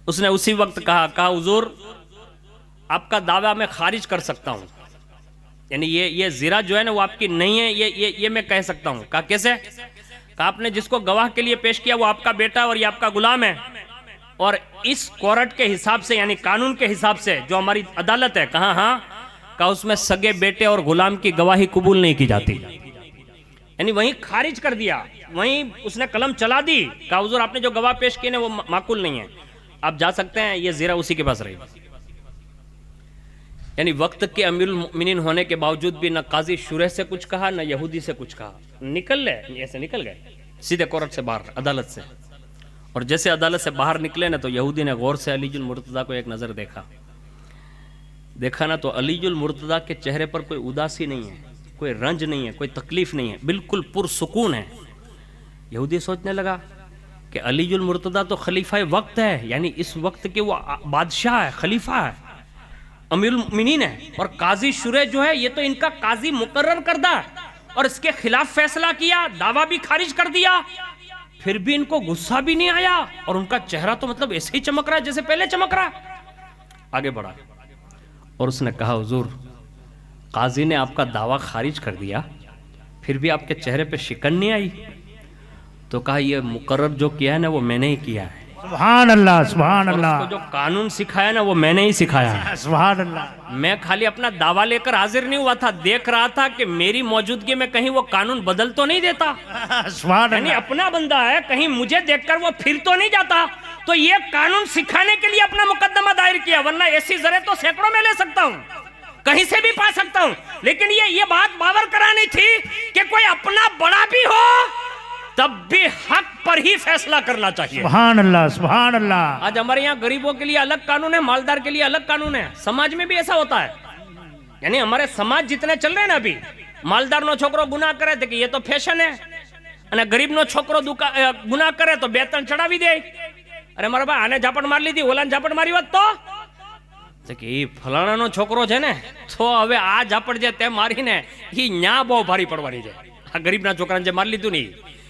اس نے اسی وقت کہا حضور آپ کا دعویٰ میں خارج کر سکتا ہوں، یعنی یہ زرا جو ہے نا وہ آپ کی نہیں ہے، یہ میں کہہ سکتا ہوں. کہا کیسے؟ کہا آپ نے جس کو گواہ کے لیے پیش کیا وہ آپ کا بیٹا اور یہ آپ کا غلام ہے، اور اس کورٹ کے حساب سے یعنی قانون کے حساب سے جو ہماری عدالت ہے، کہا ہاں، کہا اس میں سگے بیٹے اور غلام کی گواہی قبول نہیں کی جاتی. یعنی وہیں خارج کر دیا، وہیں اس نے قلم چلا دی. کہا حضور آپ نے جو گواہ پیش کیے وہ معقول نہیں ہے، آپ جا سکتے ہیں. یہ زیرہ اسی کے پاس رہی. یعنی وقت کے امیر المؤمنین ہونے کے باوجود بھی نہ قاضی شریح سے کچھ کہا نہ یہودی سے کچھ کہا، نکل گئے، ایسے نکل گئے سیدھے کورٹ سے باہر، عدالت سے. اور جیسے عدالت سے باہر نکلے نا تو یہودی نے غور سے علی المرتضیٰ کو ایک نظر دیکھا نا تو علی المرتضیٰ کے چہرے پر کوئی اداسی نہیں ہے، کوئی رنج نہیں ہے، کوئی تکلیف نہیں ہے، بالکل پرسکون ہے. یہودی سوچنے لگا کہ علی المرتضیٰ تو خلیفہ وقت ہے، یعنی اس وقت کے وہ بادشاہ ہے، خلیفہ ہے، امیر المؤمنین ہے، اور قاضی شریح جو ہے یہ تو ان کا قاضی مقرر کردہ ہے، اور اس کے خلاف فیصلہ کیا، دعویٰ بھی خارج کر دیا. پھر بھی ان کو غصہ بھی نہیں آیا، اور ان کا چہرہ تو مطلب ایسے ہی چمک رہا ہے جیسے پہلے چمک رہا ہے. آگے بڑھا اور اس نے کہا حضور قاضی نے آپ کا دعویٰ خارج کر دیا، پھر بھی آپ کے چہرے پہ شکن نہیں آئی. تو کہا یہ مقرر جو کیا ہے نا وہ میں نے ہی کیا ہے، سبحان اللہ سبحان اور اس اللہ کو جو قانون سکھایا نا وہ میں نے ہی سکھایا ہے. سبحان اللہ. میں خالی اپنا دعویٰ لے کر حاضر نہیں ہوا تھا، دیکھ رہا تھا کہ میری موجودگی میں کہیں وہ قانون بدل تو نہیں دیتا، سبحان یعنی اللہ. اپنا بندہ ہے، کہیں مجھے دیکھ کر وہ پھر تو نہیں جاتا. تو یہ قانون سکھانے کے لیے اپنا مقدمہ دائر کیا، ورنہ ایسی زرے تو سینکڑوں میں لے سکتا ہوں، کہیں سے بھی پا سکتا ہوں. لیکن یہ بات باور کرانی تھی کہ کوئی اپنا بڑا بھی ہو تب بھی حق پر ہی فیصلہ کرنا چاہیے. سبحان اللہ سبحان اللہ. آج ہمارے یہاں غریبوں کے لیے الگ قانون ہے، مالدار کے لیے الگ قانون ہے. سماج میں بھی ایسا ہوتا ہے، یعنی ہمارے سماج جتنے چل رہے ہیں نا ابھی، مالدار نو چھوکرو گناہ کرے تو کہ یہ تو فیشن ہے، અને ગરીબનો છોકરો ગુનાહ કરે તો 2-3 ચડાવી દે. અરે મારા ભાઈ આને ઝાપટ મારી લીધી, ઓલાને ઝાપટ મારી હોત તો કે એ ફલાણાનો છોકરો છે ને તો હવે આ ઝાપટ જે તે મારીને એ ન્યા બહુ ભારી પડવાની છે, આ ગરીબના છોકરાને જે મારી લીધું નહીં.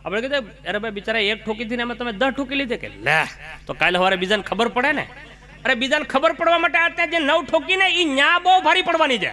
આપણે કીધું અરે ભાઈ બિચારા એક ઠોકી થી ને અમે તમે 10 ઠોકી લીધે કે લે તો કાલે સવારે બીજાને ખબર પડે ને. અરે બીજાને ખબર પડવા માટે આ જે 9 ઠોકી ને ઈ ન્યા બહુ ભારી પડવાની છે.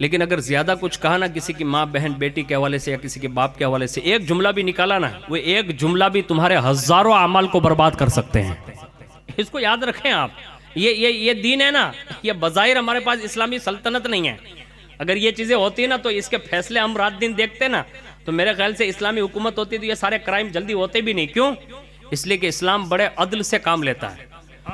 لیکن اگر زیادہ کچھ کہا نا کسی کی ماں بہن بیٹی کے حوالے سے یا کسی کے باپ کے حوالے سے، ایک جملہ بھی نکالا نا، وہ ایک جملہ بھی تمہارے ہزاروں اعمال کو برباد کر سکتے ہیں. اس کو یاد رکھیں آپ. یہ دین ہے نا، یہ بظاہر ہمارے پاس اسلامی سلطنت نہیں ہے. اگر یہ چیزیں ہوتی ہیں نا تو اس کے فیصلے ہم رات دن دیکھتے نا، تو میرے خیال سے اسلامی حکومت ہوتی تو یہ سارے کرائم جلدی ہوتے بھی نہیں. کیوں؟ اس لیے کہ اسلام بڑے عدل سے کام لیتا ہے،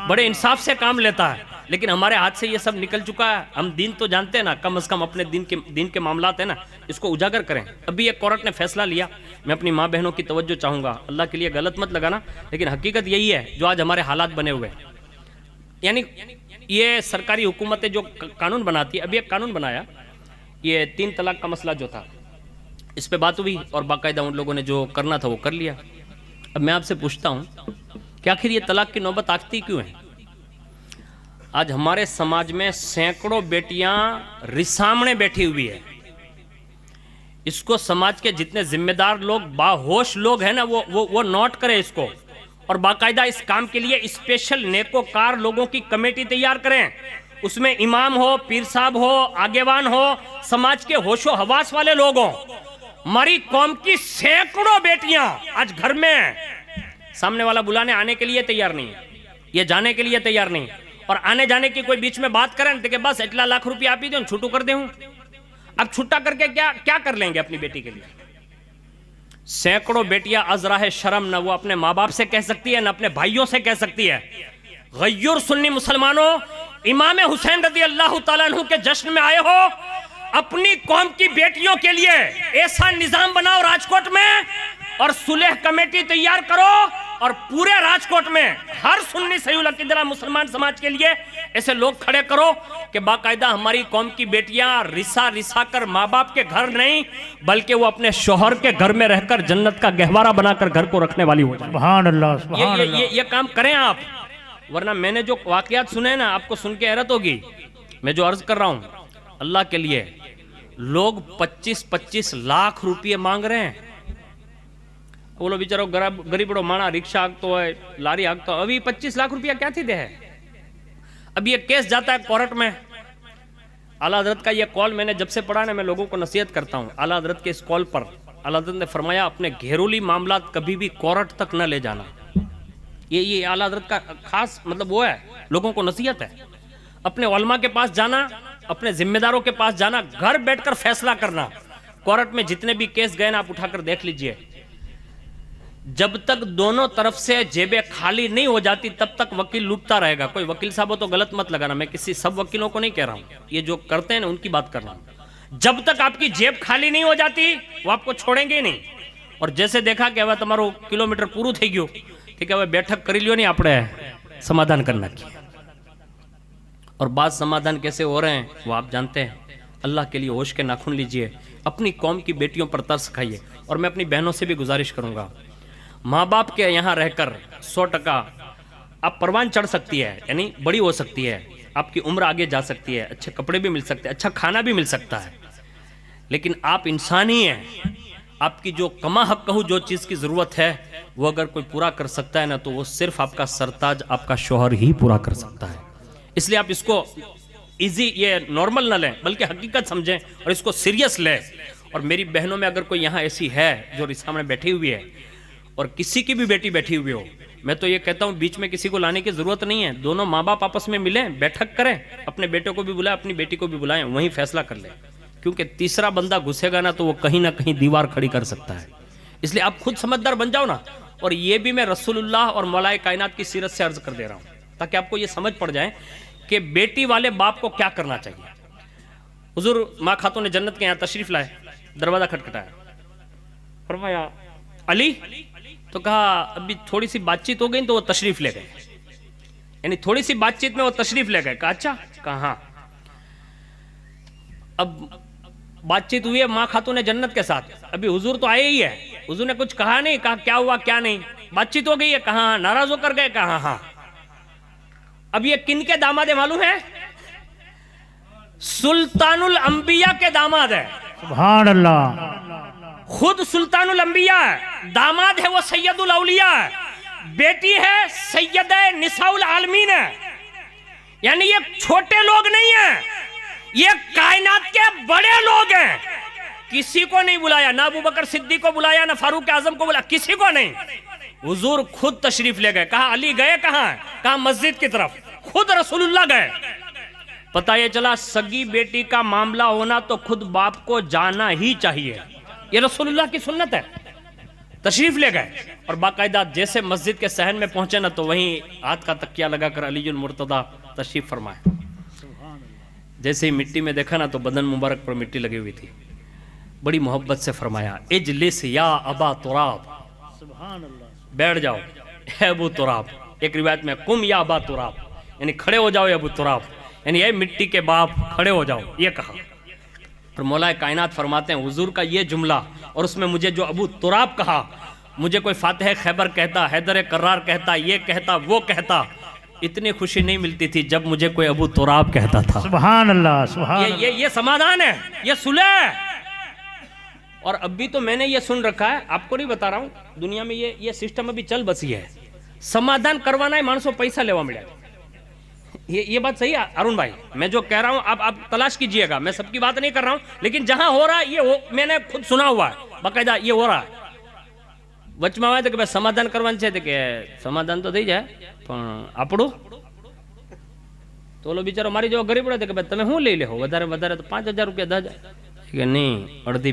بڑے انصاف سے کام لیتا ہے. لیکن ہمارے ہاتھ سے یہ سب نکل چکا ہے. ہم دین تو جانتے ہیں نا، کم از کم اپنے دین کے معاملات ہیں نا، اس کو اجاگر کریں. ابھی ایک کورٹ نے فیصلہ لیا، میں اپنی ماں بہنوں کی توجہ چاہوں گا، اللہ کے لیے غلط مت لگانا، لیکن حقیقت یہی ہے جو آج ہمارے حالات بنے ہوئے ہیں. یعنی یہ سرکاری حکومتیں جو قانون بناتی ہے، ابھی ایک قانون بنایا، یہ 3 طلاق کا مسئلہ جو تھا اس پہ بات ہوئی اور باقاعدہ ان لوگوں نے جو کرنا تھا وہ کر لیا. اب میں آپ سے پوچھتا ہوں کہ آخر یہ طلاق کی نوبت آتی کیوں ہے؟ آج ہمارے سماج میں سینکڑوں بیٹیاں رسامنے بیٹھی ہوئی ہے. اس کو سماج کے جتنے ذمہ دار لوگ، باہوش لوگ ہیں نا، وہ نوٹ کریں اس کو، اور باقاعدہ اس کام کے لیے اسپیشل نیکوکار لوگوں کی کمیٹی تیار کریں. اس میں امام ہو، پیر صاحب ہو، آگیوان ہو، سماج کے ہوش و حواس والے لوگ ہوں. ہماری قوم کی سینکڑوں بیٹیاں آج گھر میں ہیں. سامنے والا بلانے آنے کے لیے تیار نہیں ہے، یہ جانے کے لیے تیار نہیں، اور آنے جانے کی کوئی بیچ میں بات کریں تو کہ بس 1 لاکھ روپیہ آپ ہی دیں، چھوٹو کر دیں. اب چھٹا کر کے کیا کر لیں گے اپنی بیٹی کے لیے؟ سینکڑوں بیٹیاں از راہ شرم نہ وہ اپنے ماں باپ سے کہہ سکتی ہے، نہ اپنے بھائیوں سے کہہ سکتی ہے. غیور سنی مسلمانوں، امام حسین رضی اللہ تعالیٰ عنہ کے جشن میں آئے ہو، اپنی قوم کی بیٹیوں کے لیے ایسا نظام بناؤ راجکوٹ میں، اور صلح کمیٹی تیار کرو، اور پورے راجکوٹ میں ہر سنی صحیح العقیدہ مسلمان سماج کے لیے ایسے لوگ کھڑے کرو کہ باقاعدہ ہماری قوم کی بیٹیاں رسا کر ماں باپ کے گھر نہیں بلکہ وہ اپنے شوہر کے گھر میں رہ کر جنت کا گہوارہ بنا کر گھر کو رکھنے والی ہو جائے. سبحان اللہ، سبحان اللہ. یہ کام کریں آپ. ورنہ میں نے جو واقعات سنے نا، آپ کو سن کے حیرت ہوگی. میں جو عرض کر رہا ہوں اللہ کے لیے، لوگ 25 لاکھ روپیے مانگ رہے ہیں. بولو بیچارو غریب بڑو مانا رکشہ آگتو ہے، لاری آگتو ہے، ابھی 25 لاکھ روپیہ کیا تھی دے ہے؟ اب یہ کیس جاتا ہے کورٹ میں. اعلیٰ حضرت کا یہ کال میں نے جب سے پڑھا نا، میں لوگوں کو نصیحت کرتا ہوں، اعلیٰ حضرت کے اس کال پر اعلیٰ حضرت نے فرمایا اپنے گھریلو معاملات کبھی بھی کورٹ تک نہ لے جانا. یہ اعلیٰ حضرت کا خاص مطلب وہ ہے، لوگوں کو نصیحت ہے. اپنے علماء کے پاس جانا، اپنے ذمہ داروں کے پاس جانا، گھر بیٹھ کر فیصلہ کرنا. کورٹ میں جتنے بھی کیس گئے نا آپ اٹھا کر دیکھ لیجئے، جب تک دونوں طرف سے جیبیں خالی نہیں ہو جاتی تب تک وکیل لوٹتا رہے گا. کوئی وکیل صاحب ہو تو غلط مت لگانا، میں کسی سب وکیلوں کو نہیں کہہ رہا ہوں، یہ جو کرتے ہیں نا ان کی بات کر رہا ہوں. جب تک آپ کی جیب خالی نہیں ہو جاتی وہ آپ کو چھوڑیں گے نہیں. اور جیسے دیکھا کہ હવે તમારું કિલોમીટર પૂરું થઈ ગયું ઠીક ہے، હવે બેઠક કરી લ્યો નહીં આપણે સમાધાન કરી નાખીએ. اور بعض سمادھان کیسے ہو رہے ہیں وہ آپ جانتے ہیں. اللہ کے لیے ہوش کے ناخن لیجئے، اپنی قوم کی بیٹیوں پر ترس کھائیے. اور میں اپنی بہنوں سے بھی گزارش کروں گا، ماں باپ کے یہاں رہ کر 100% آپ پروان چڑھ سکتی ہے، یعنی بڑی ہو سکتی ہے، آپ کی عمر آگے جا سکتی ہے، اچھے کپڑے بھی مل سکتے ہیں، اچھا کھانا بھی مل سکتا ہے، لیکن آپ انسان ہی ہیں. آپ کی جو کما حق کہوں جو چیز کی ضرورت ہے وہ اگر کوئی پورا کر سکتا ہے نا تو وہ صرف آپ کا سرتاج آپ کا شوہر ہی پورا کر سکتا ہے. اس لیے آپ اس کو ایزی یہ نارمل نہ لیں بلکہ حقیقت سمجھیں اور اس کو سیریس لیں. اور میری بہنوں میں اگر کوئی یہاں ایسی ہے جو سامنے بیٹھی ہوئی ہے اور کسی کی بھی بیٹی بیٹھی ہوئی ہو، میں تو یہ کہتا ہوں بیچ میں کسی کو لانے کی ضرورت نہیں ہے. دونوں ماں باپ آپس میں ملیں، بیٹھک کریں، اپنے بیٹے کو بھی بلائیں، اپنی بیٹی کو بھی بلائیں، وہیں فیصلہ کر لیں. کیونکہ تیسرا بندہ گھسے گا نا تو وہ کہیں نہ کہیں دیوار کھڑی کر سکتا ہے. اس لیے آپ خود سمجھدار بن جاؤ نا. اور یہ بھی میں رسول اللہ اور مولا کائنات کی سیرت سے عرض کر دے رہا ہوں تاکہ آپ کو یہ سمجھ پڑ جائے کہ بیٹی والے باپ کو کیا کرنا چاہیے. حضور ماں خاتون جنت کے یہاں تشریف لائے، دروازہ کھٹکھٹایا، فرمایا علی، تو کہا ابھی تھوڑی سی بات چیت ہو گئی تو وہ تشریف لے گئے. یعنی تھوڑی سی بات چیت میں وہ تشریف لے گئے. کہا اچھا، کہا ہاں. اب بات چیت ہوئی ہے ماں خاتون جنت کے ساتھ، ابھی حضور تو آئے ہی ہے، حضور نے کچھ کہا نہیں، کہا کیا ہوا کیا نہیں، بات چیت ہو گئی ہے، کہا ہاں. ناراض ہو کر گئے، کہا ہاں. اب یہ کن کے داماد ہے معلوم ہے؟ سلطان الانبیاء کے داماد ہے. سبحان اللہ. خود سلطان الانبیاء ہے، داماد ہے وہ سید الاولیاء ہے، بیٹی ہے سید نساء العالمین ہے. یعنی یہ چھوٹے لوگ نہیں ہیں، یہ کائنات کے بڑے لوگ ہیں، کسی کو نہیں بلایا، نہ ابو بکر صدیق کو بلایا، نہ فاروق اعظم کو بلایا، کسی کو نہیں، حضور خود تشریف لے گئے۔ کہا علی گئے کہاں ہے؟ کہا مسجد کی طرف، خود رسول اللہ گئے۔ پتہ یہ چلا سگی بیٹی کا معاملہ ہونا تو خود باپ کو جانا ہی چاہیے، یہ رسول اللہ کی سنت ہے۔ تشریف لے گئے اور باقاعدہ جیسے مسجد کے صحن میں پہنچے نا تو وہیں ہاتھ کا تکیہ لگا کر علی المرتضیٰ تشریف فرمائے۔ جیسے ہی مٹی میں دیکھا نا تو بدن مبارک پر مٹی لگی ہوئی تھی، بڑی محبت سے فرمایا اجلس یا ابا تراب، بیٹھ جاؤ اے ابو تراب۔ ایک روایت میں قم یا ابا تراب، یعنی کھڑے ہو جاؤ اے ابو تراب، یعنی اے مٹی کے باپ کھڑے ہو جاؤ، یہ کہا۔ اور مولا کائنات فرماتے ہیں حضور کا یہ جملہ اور اس میں مجھے جو ابو تراب کہا، مجھے کوئی فاتح خیبر کہتا، حیدر کرار کہتا، یہ کہتا، وہ کہتا، اتنی خوشی نہیں ملتی تھی جب مجھے کوئی ابو تراب کہتا تھا۔ سبحان اللہ، سبحان اللہ۔ یہ سمادھان ہے، یہ صلح ہے۔ اور اب بھی تو میں نے یہ سن رکھا ہے، آپ کو نہیں بتا رہا ہوں، دنیا میں یہ سسٹم ابھی چل بسی ہے، سمادھان کروانا ہے مانسو پیسہ لیوا ملے گا۔ یہ بات صحیح ہے ارون بھائی، میں جو کہہ رہا ہوں آپ تلاش کیجئے گا، میں سب کی بات نہیں کر رہا ہوں، لیکن جہاں ہو رہا ہے یہ میں نے خود سنا ہوا ہے، باقاعدہ یہ ہو رہا ہے۔ વચમાં આવે તો કે ભાઈ સમાધાન કરવાનું છે કે સમાધાન તો થઈ જાય પણ આપણું તો ઓલો બિચારો મારી જેવો ગરીબ હતો કે ભાઈ તમે શું લઈ લેવો વધારે વધારે તો 5,000 રૂપિયા 10,000 કે નહીં અડધી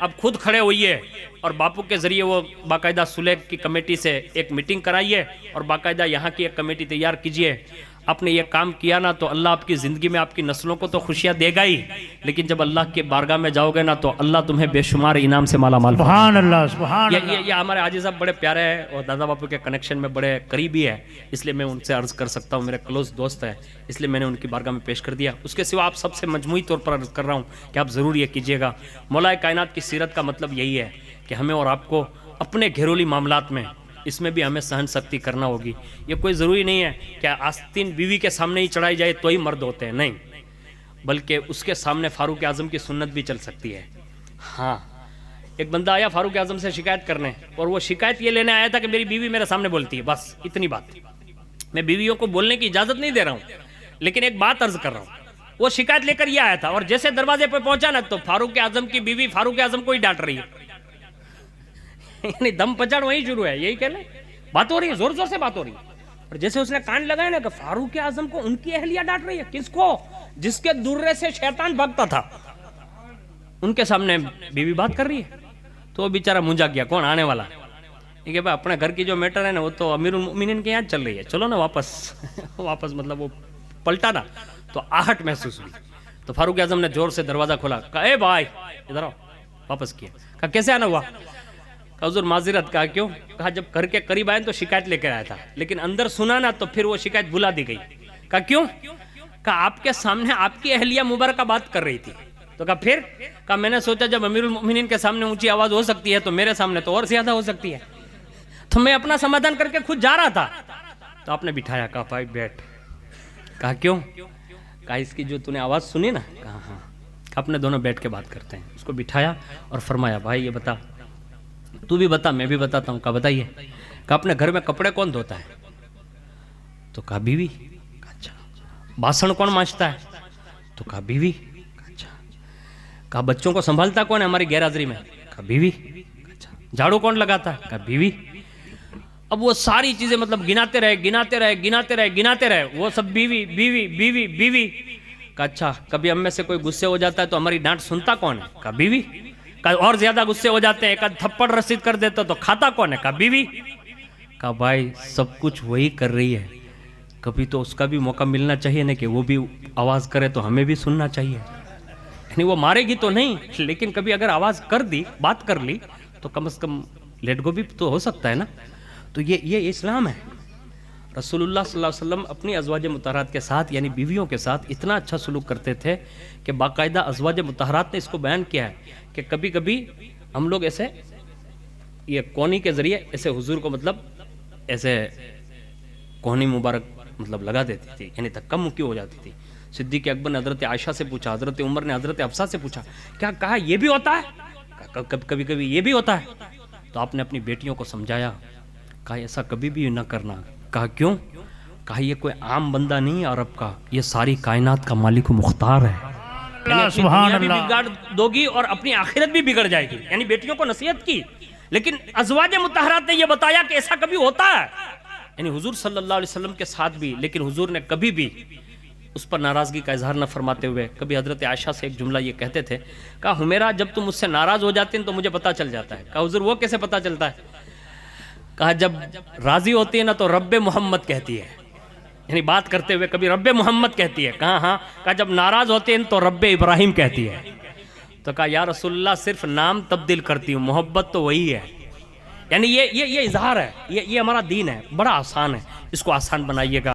اب خود کھڑے ہوئیے اور باپو کے ذریعے وہ باقاعدہ صلح کی کمیٹی سے ایک میٹنگ کرائیے اور باقاعدہ یہاں کی ایک کمیٹی تیار کیجئے. آپ نے یہ کام کیا نا تو اللہ آپ کی زندگی میں آپ کی نسلوں کو تو خوشیاں دے گا ہی، لیکن جب اللہ کے بارگاہ میں جاؤ گے نا تو اللہ تمہیں بے شمار انعام سے مالا مال. سبحان اللہ سبحان اللہ. یہ ہمارے حاجی صاحب بڑے پیارے ہیں اور دادا باپو کے کنیکشن میں بڑے قریبی ہے، اس لیے میں ان سے عرض کر سکتا ہوں، میرے کلوز دوست ہے، اس لیے میں نے ان کی بارگاہ میں پیش کر دیا. اس کے سوا آپ سب سے مجموعی طور پر عرض کر رہا ہوں کہ آپ ضرور یہ کیجئے گا. مولا کائنات کی سیرت کا مطلب یہی ہے کہ ہمیں اور آپ کو اپنے گھریلو معاملات میں اس میں بھی ہمیں سہن سختی کرنا ہوگی. یہ کوئی ضروری نہیں ہے کہ آستین بیوی کے سامنے ہی چڑھائی جائے تو ہی مرد ہوتے ہیں، نہیں، بلکہ اس کے سامنے فاروق اعظم کی سنت بھی چل سکتی ہے. ہاں، ایک بندہ آیا فاروق اعظم سے شکایت کرنے، اور وہ شکایت یہ لینے آیا تھا کہ میری بیوی میرے سامنے بولتی ہے، بس اتنی بات. میں بیویوں کو بولنے کی اجازت نہیں دے رہا ہوں، لیکن ایک بات عرض کر رہا ہوں. وہ شکایت لے کر یہ آیا تھا اور جیسے دروازے پہ پہنچا نا تو فاروق اعظم کی بیوی فاروق اعظم کو ہی ڈانٹ رہی ہے. یعنی دم پچاڑ وہیں شروع ہے، یہی کہنا بات ہو رہی ہے، زور زور سے بات ہو رہی ہے. اور جیسے اس نے کان لگائے نا کہ فاروق اعظم کو ان کی اہلیہ ڈانٹ رہی ہے. کس کو؟ جس کے درے سے شیطان بھاگتا تھا، ان کے سامنے بیوی بات کر رہی ہے. تو وہ بیچارہ مونجا گیا، کون آنے والا ہے کہ بھائی اپنے گھر کی جو میٹر ہے نا وہ تو امیر المؤمنین کے یہاں چل رہی ہے، چلو نا واپس مطلب وہ پلٹا نا تو آہٹ محسوس ہوئی. تو فاروق اعظم نے زور سے دروازہ کھولا، کہا اے بھائی ادھر آؤ. واپس کیا، کہا کیسے آنا ہوا؟ کہا حضور معذرت. کہا کیوں؟ کہا جب گھر کے قریب آئے تو شکایت لے کر آیا تھا، لیکن اندر سنا نا تو پھر وہ شکایت بھلا دی گئی. کہا کیوں؟ کہا آپ کے سامنے آپ کی اہلیہ مبارکہ بات کر رہی تھی. تو کہا پھر؟ کہا میں نے سوچا جب امیر المؤمنین کے سامنے اونچی آواز ہو سکتی ہے تو میرے سامنے تو اور زیادہ ہو سکتی ہے، تو میں اپنا سمادھان کر کے خود جا رہا تھا. تو آپ نے بٹھایا، کہا بھائی بیٹھ. کہا کیوں؟ کہا اس کی جو تو نے آواز سنی نا. کہا ہاں. اپنے دونوں بیٹھ کے بات کرتے ہیں. اس کو بٹھایا اور فرمایا بھائی یہ بتا، تو بھی بتا میں بھی بتاتا ہوں. کہا بتائیے. کہا اپنے گھر میں کپڑے کون دھوتا ہے؟ تو کہا بیوی. کہا اچھا. باسن کون مانجتا ہے؟ تو کہا بیوی. کہا اچھا. کہا بچوں کو سنبھالتا کون ہے ہماری غیر حاضری میں؟ کہا بیوی. کہا اچھا. جھاڑو کون لگاتا ہے؟ کہا بیوی. اب وہ ساری چیزیں مطلب گناتے رہے، وہ سب بیوی بیوی بیوی بیوی. کہا اچھا کبھی ہم میں سے کوئی غصے ہو جاتا ہے تو ہماری ڈانٹ سنتا کون ہے؟ کہا بیوی. کہا اور زیادہ غصے ہو جاتے ہیں، ایک تھپڑ رسید کر دیتا تو کھاتا کون ہے؟ کہا بیوی. کہا بھائی سب کچھ وہی کر رہی ہے، کبھی تو اس کا بھی موقع ملنا چاہیے نا کہ وہ بھی آواز کرے تو ہمیں بھی سننا چاہیے. یعنی وہ مارے گی تو نہیں، لیکن کبھی اگر آواز کر دی، بات کر لی تو کم از کم لیٹ گو بھی تو ہو سکتا ہے نا. تو یہ اسلام ہے. رسول اللہ صلی اللہ علیہ وسلم اپنی ازواج مطہرات کے ساتھ یعنی بیویوں کے ساتھ اتنا اچھا سلوک کرتے تھے کہ باقاعدہ ازواج مطہرات نے اس کو بیان کیا ہے کہ کبھی کبھی ہم لوگ ایسے یہ کونی کے ذریعے ایسے حضور کو مطلب ایسے کونی مبارک مطلب لگا دیتی تھی، یعنی دھکا مکی ہو جاتی تھی. صدیق اکبر نے حضرت عائشہ سے پوچھا، حضرت عمر نے حضرت حفصہ سے پوچھا، کیا کہا یہ بھی ہوتا ہے؟ کبھی کبھی یہ بھی ہوتا ہے. تو آپ نے اپنی بیٹیوں کو سمجھایا، کہا ایسا کبھی بھی نہ کرنا. کہا کیوں؟ کہا یہ کوئی عام بندہ نہیں ہے عرب کا، یہ ساری کائنات کا مالک و مختار ہے. یعنی اپنی دنیا بھی بگاڑ دو گی اور اپنی آخرت بھی بگڑ جائے گی. یعنی بیٹیوں کو نصیحت کی، لیکن ازواج مطہرات نے یہ بتایا کہ ایسا کبھی ہوتا ہے. یعنی حضور صلی اللہ علیہ وسلم کے ساتھ بھی، لیکن حضور نے کبھی بھی اس پر ناراضگی کا اظہار نہ فرماتے ہوئے کبھی حضرت عائشہ سے ایک جملہ یہ کہتے تھے، کہا حمیرہ جب تم مجھ سے ناراض ہو جاتے ہیں تو مجھے پتا چل جاتا ہے. کہا حضور وہ کیسے پتا چلتا ہے؟ کہا جب راضی ہوتی ہے نا تو رب محمد کہتی ہے، یعنی بات کرتے ہوئے کبھی رب محمد کہتی ہے. کہا ہاں. کہا جب ناراض ہوتے ہیں تو رب ابراہیم کہتی ہے. تو کہا یا رسول اللہ صرف نام تبدیل کرتی ہوں، محبت تو وہی ہے. یعنی یہ اظہار ہے، یہ ہمارا دین ہے، بڑا آسان ہے، اس کو آسان بنائیے گا.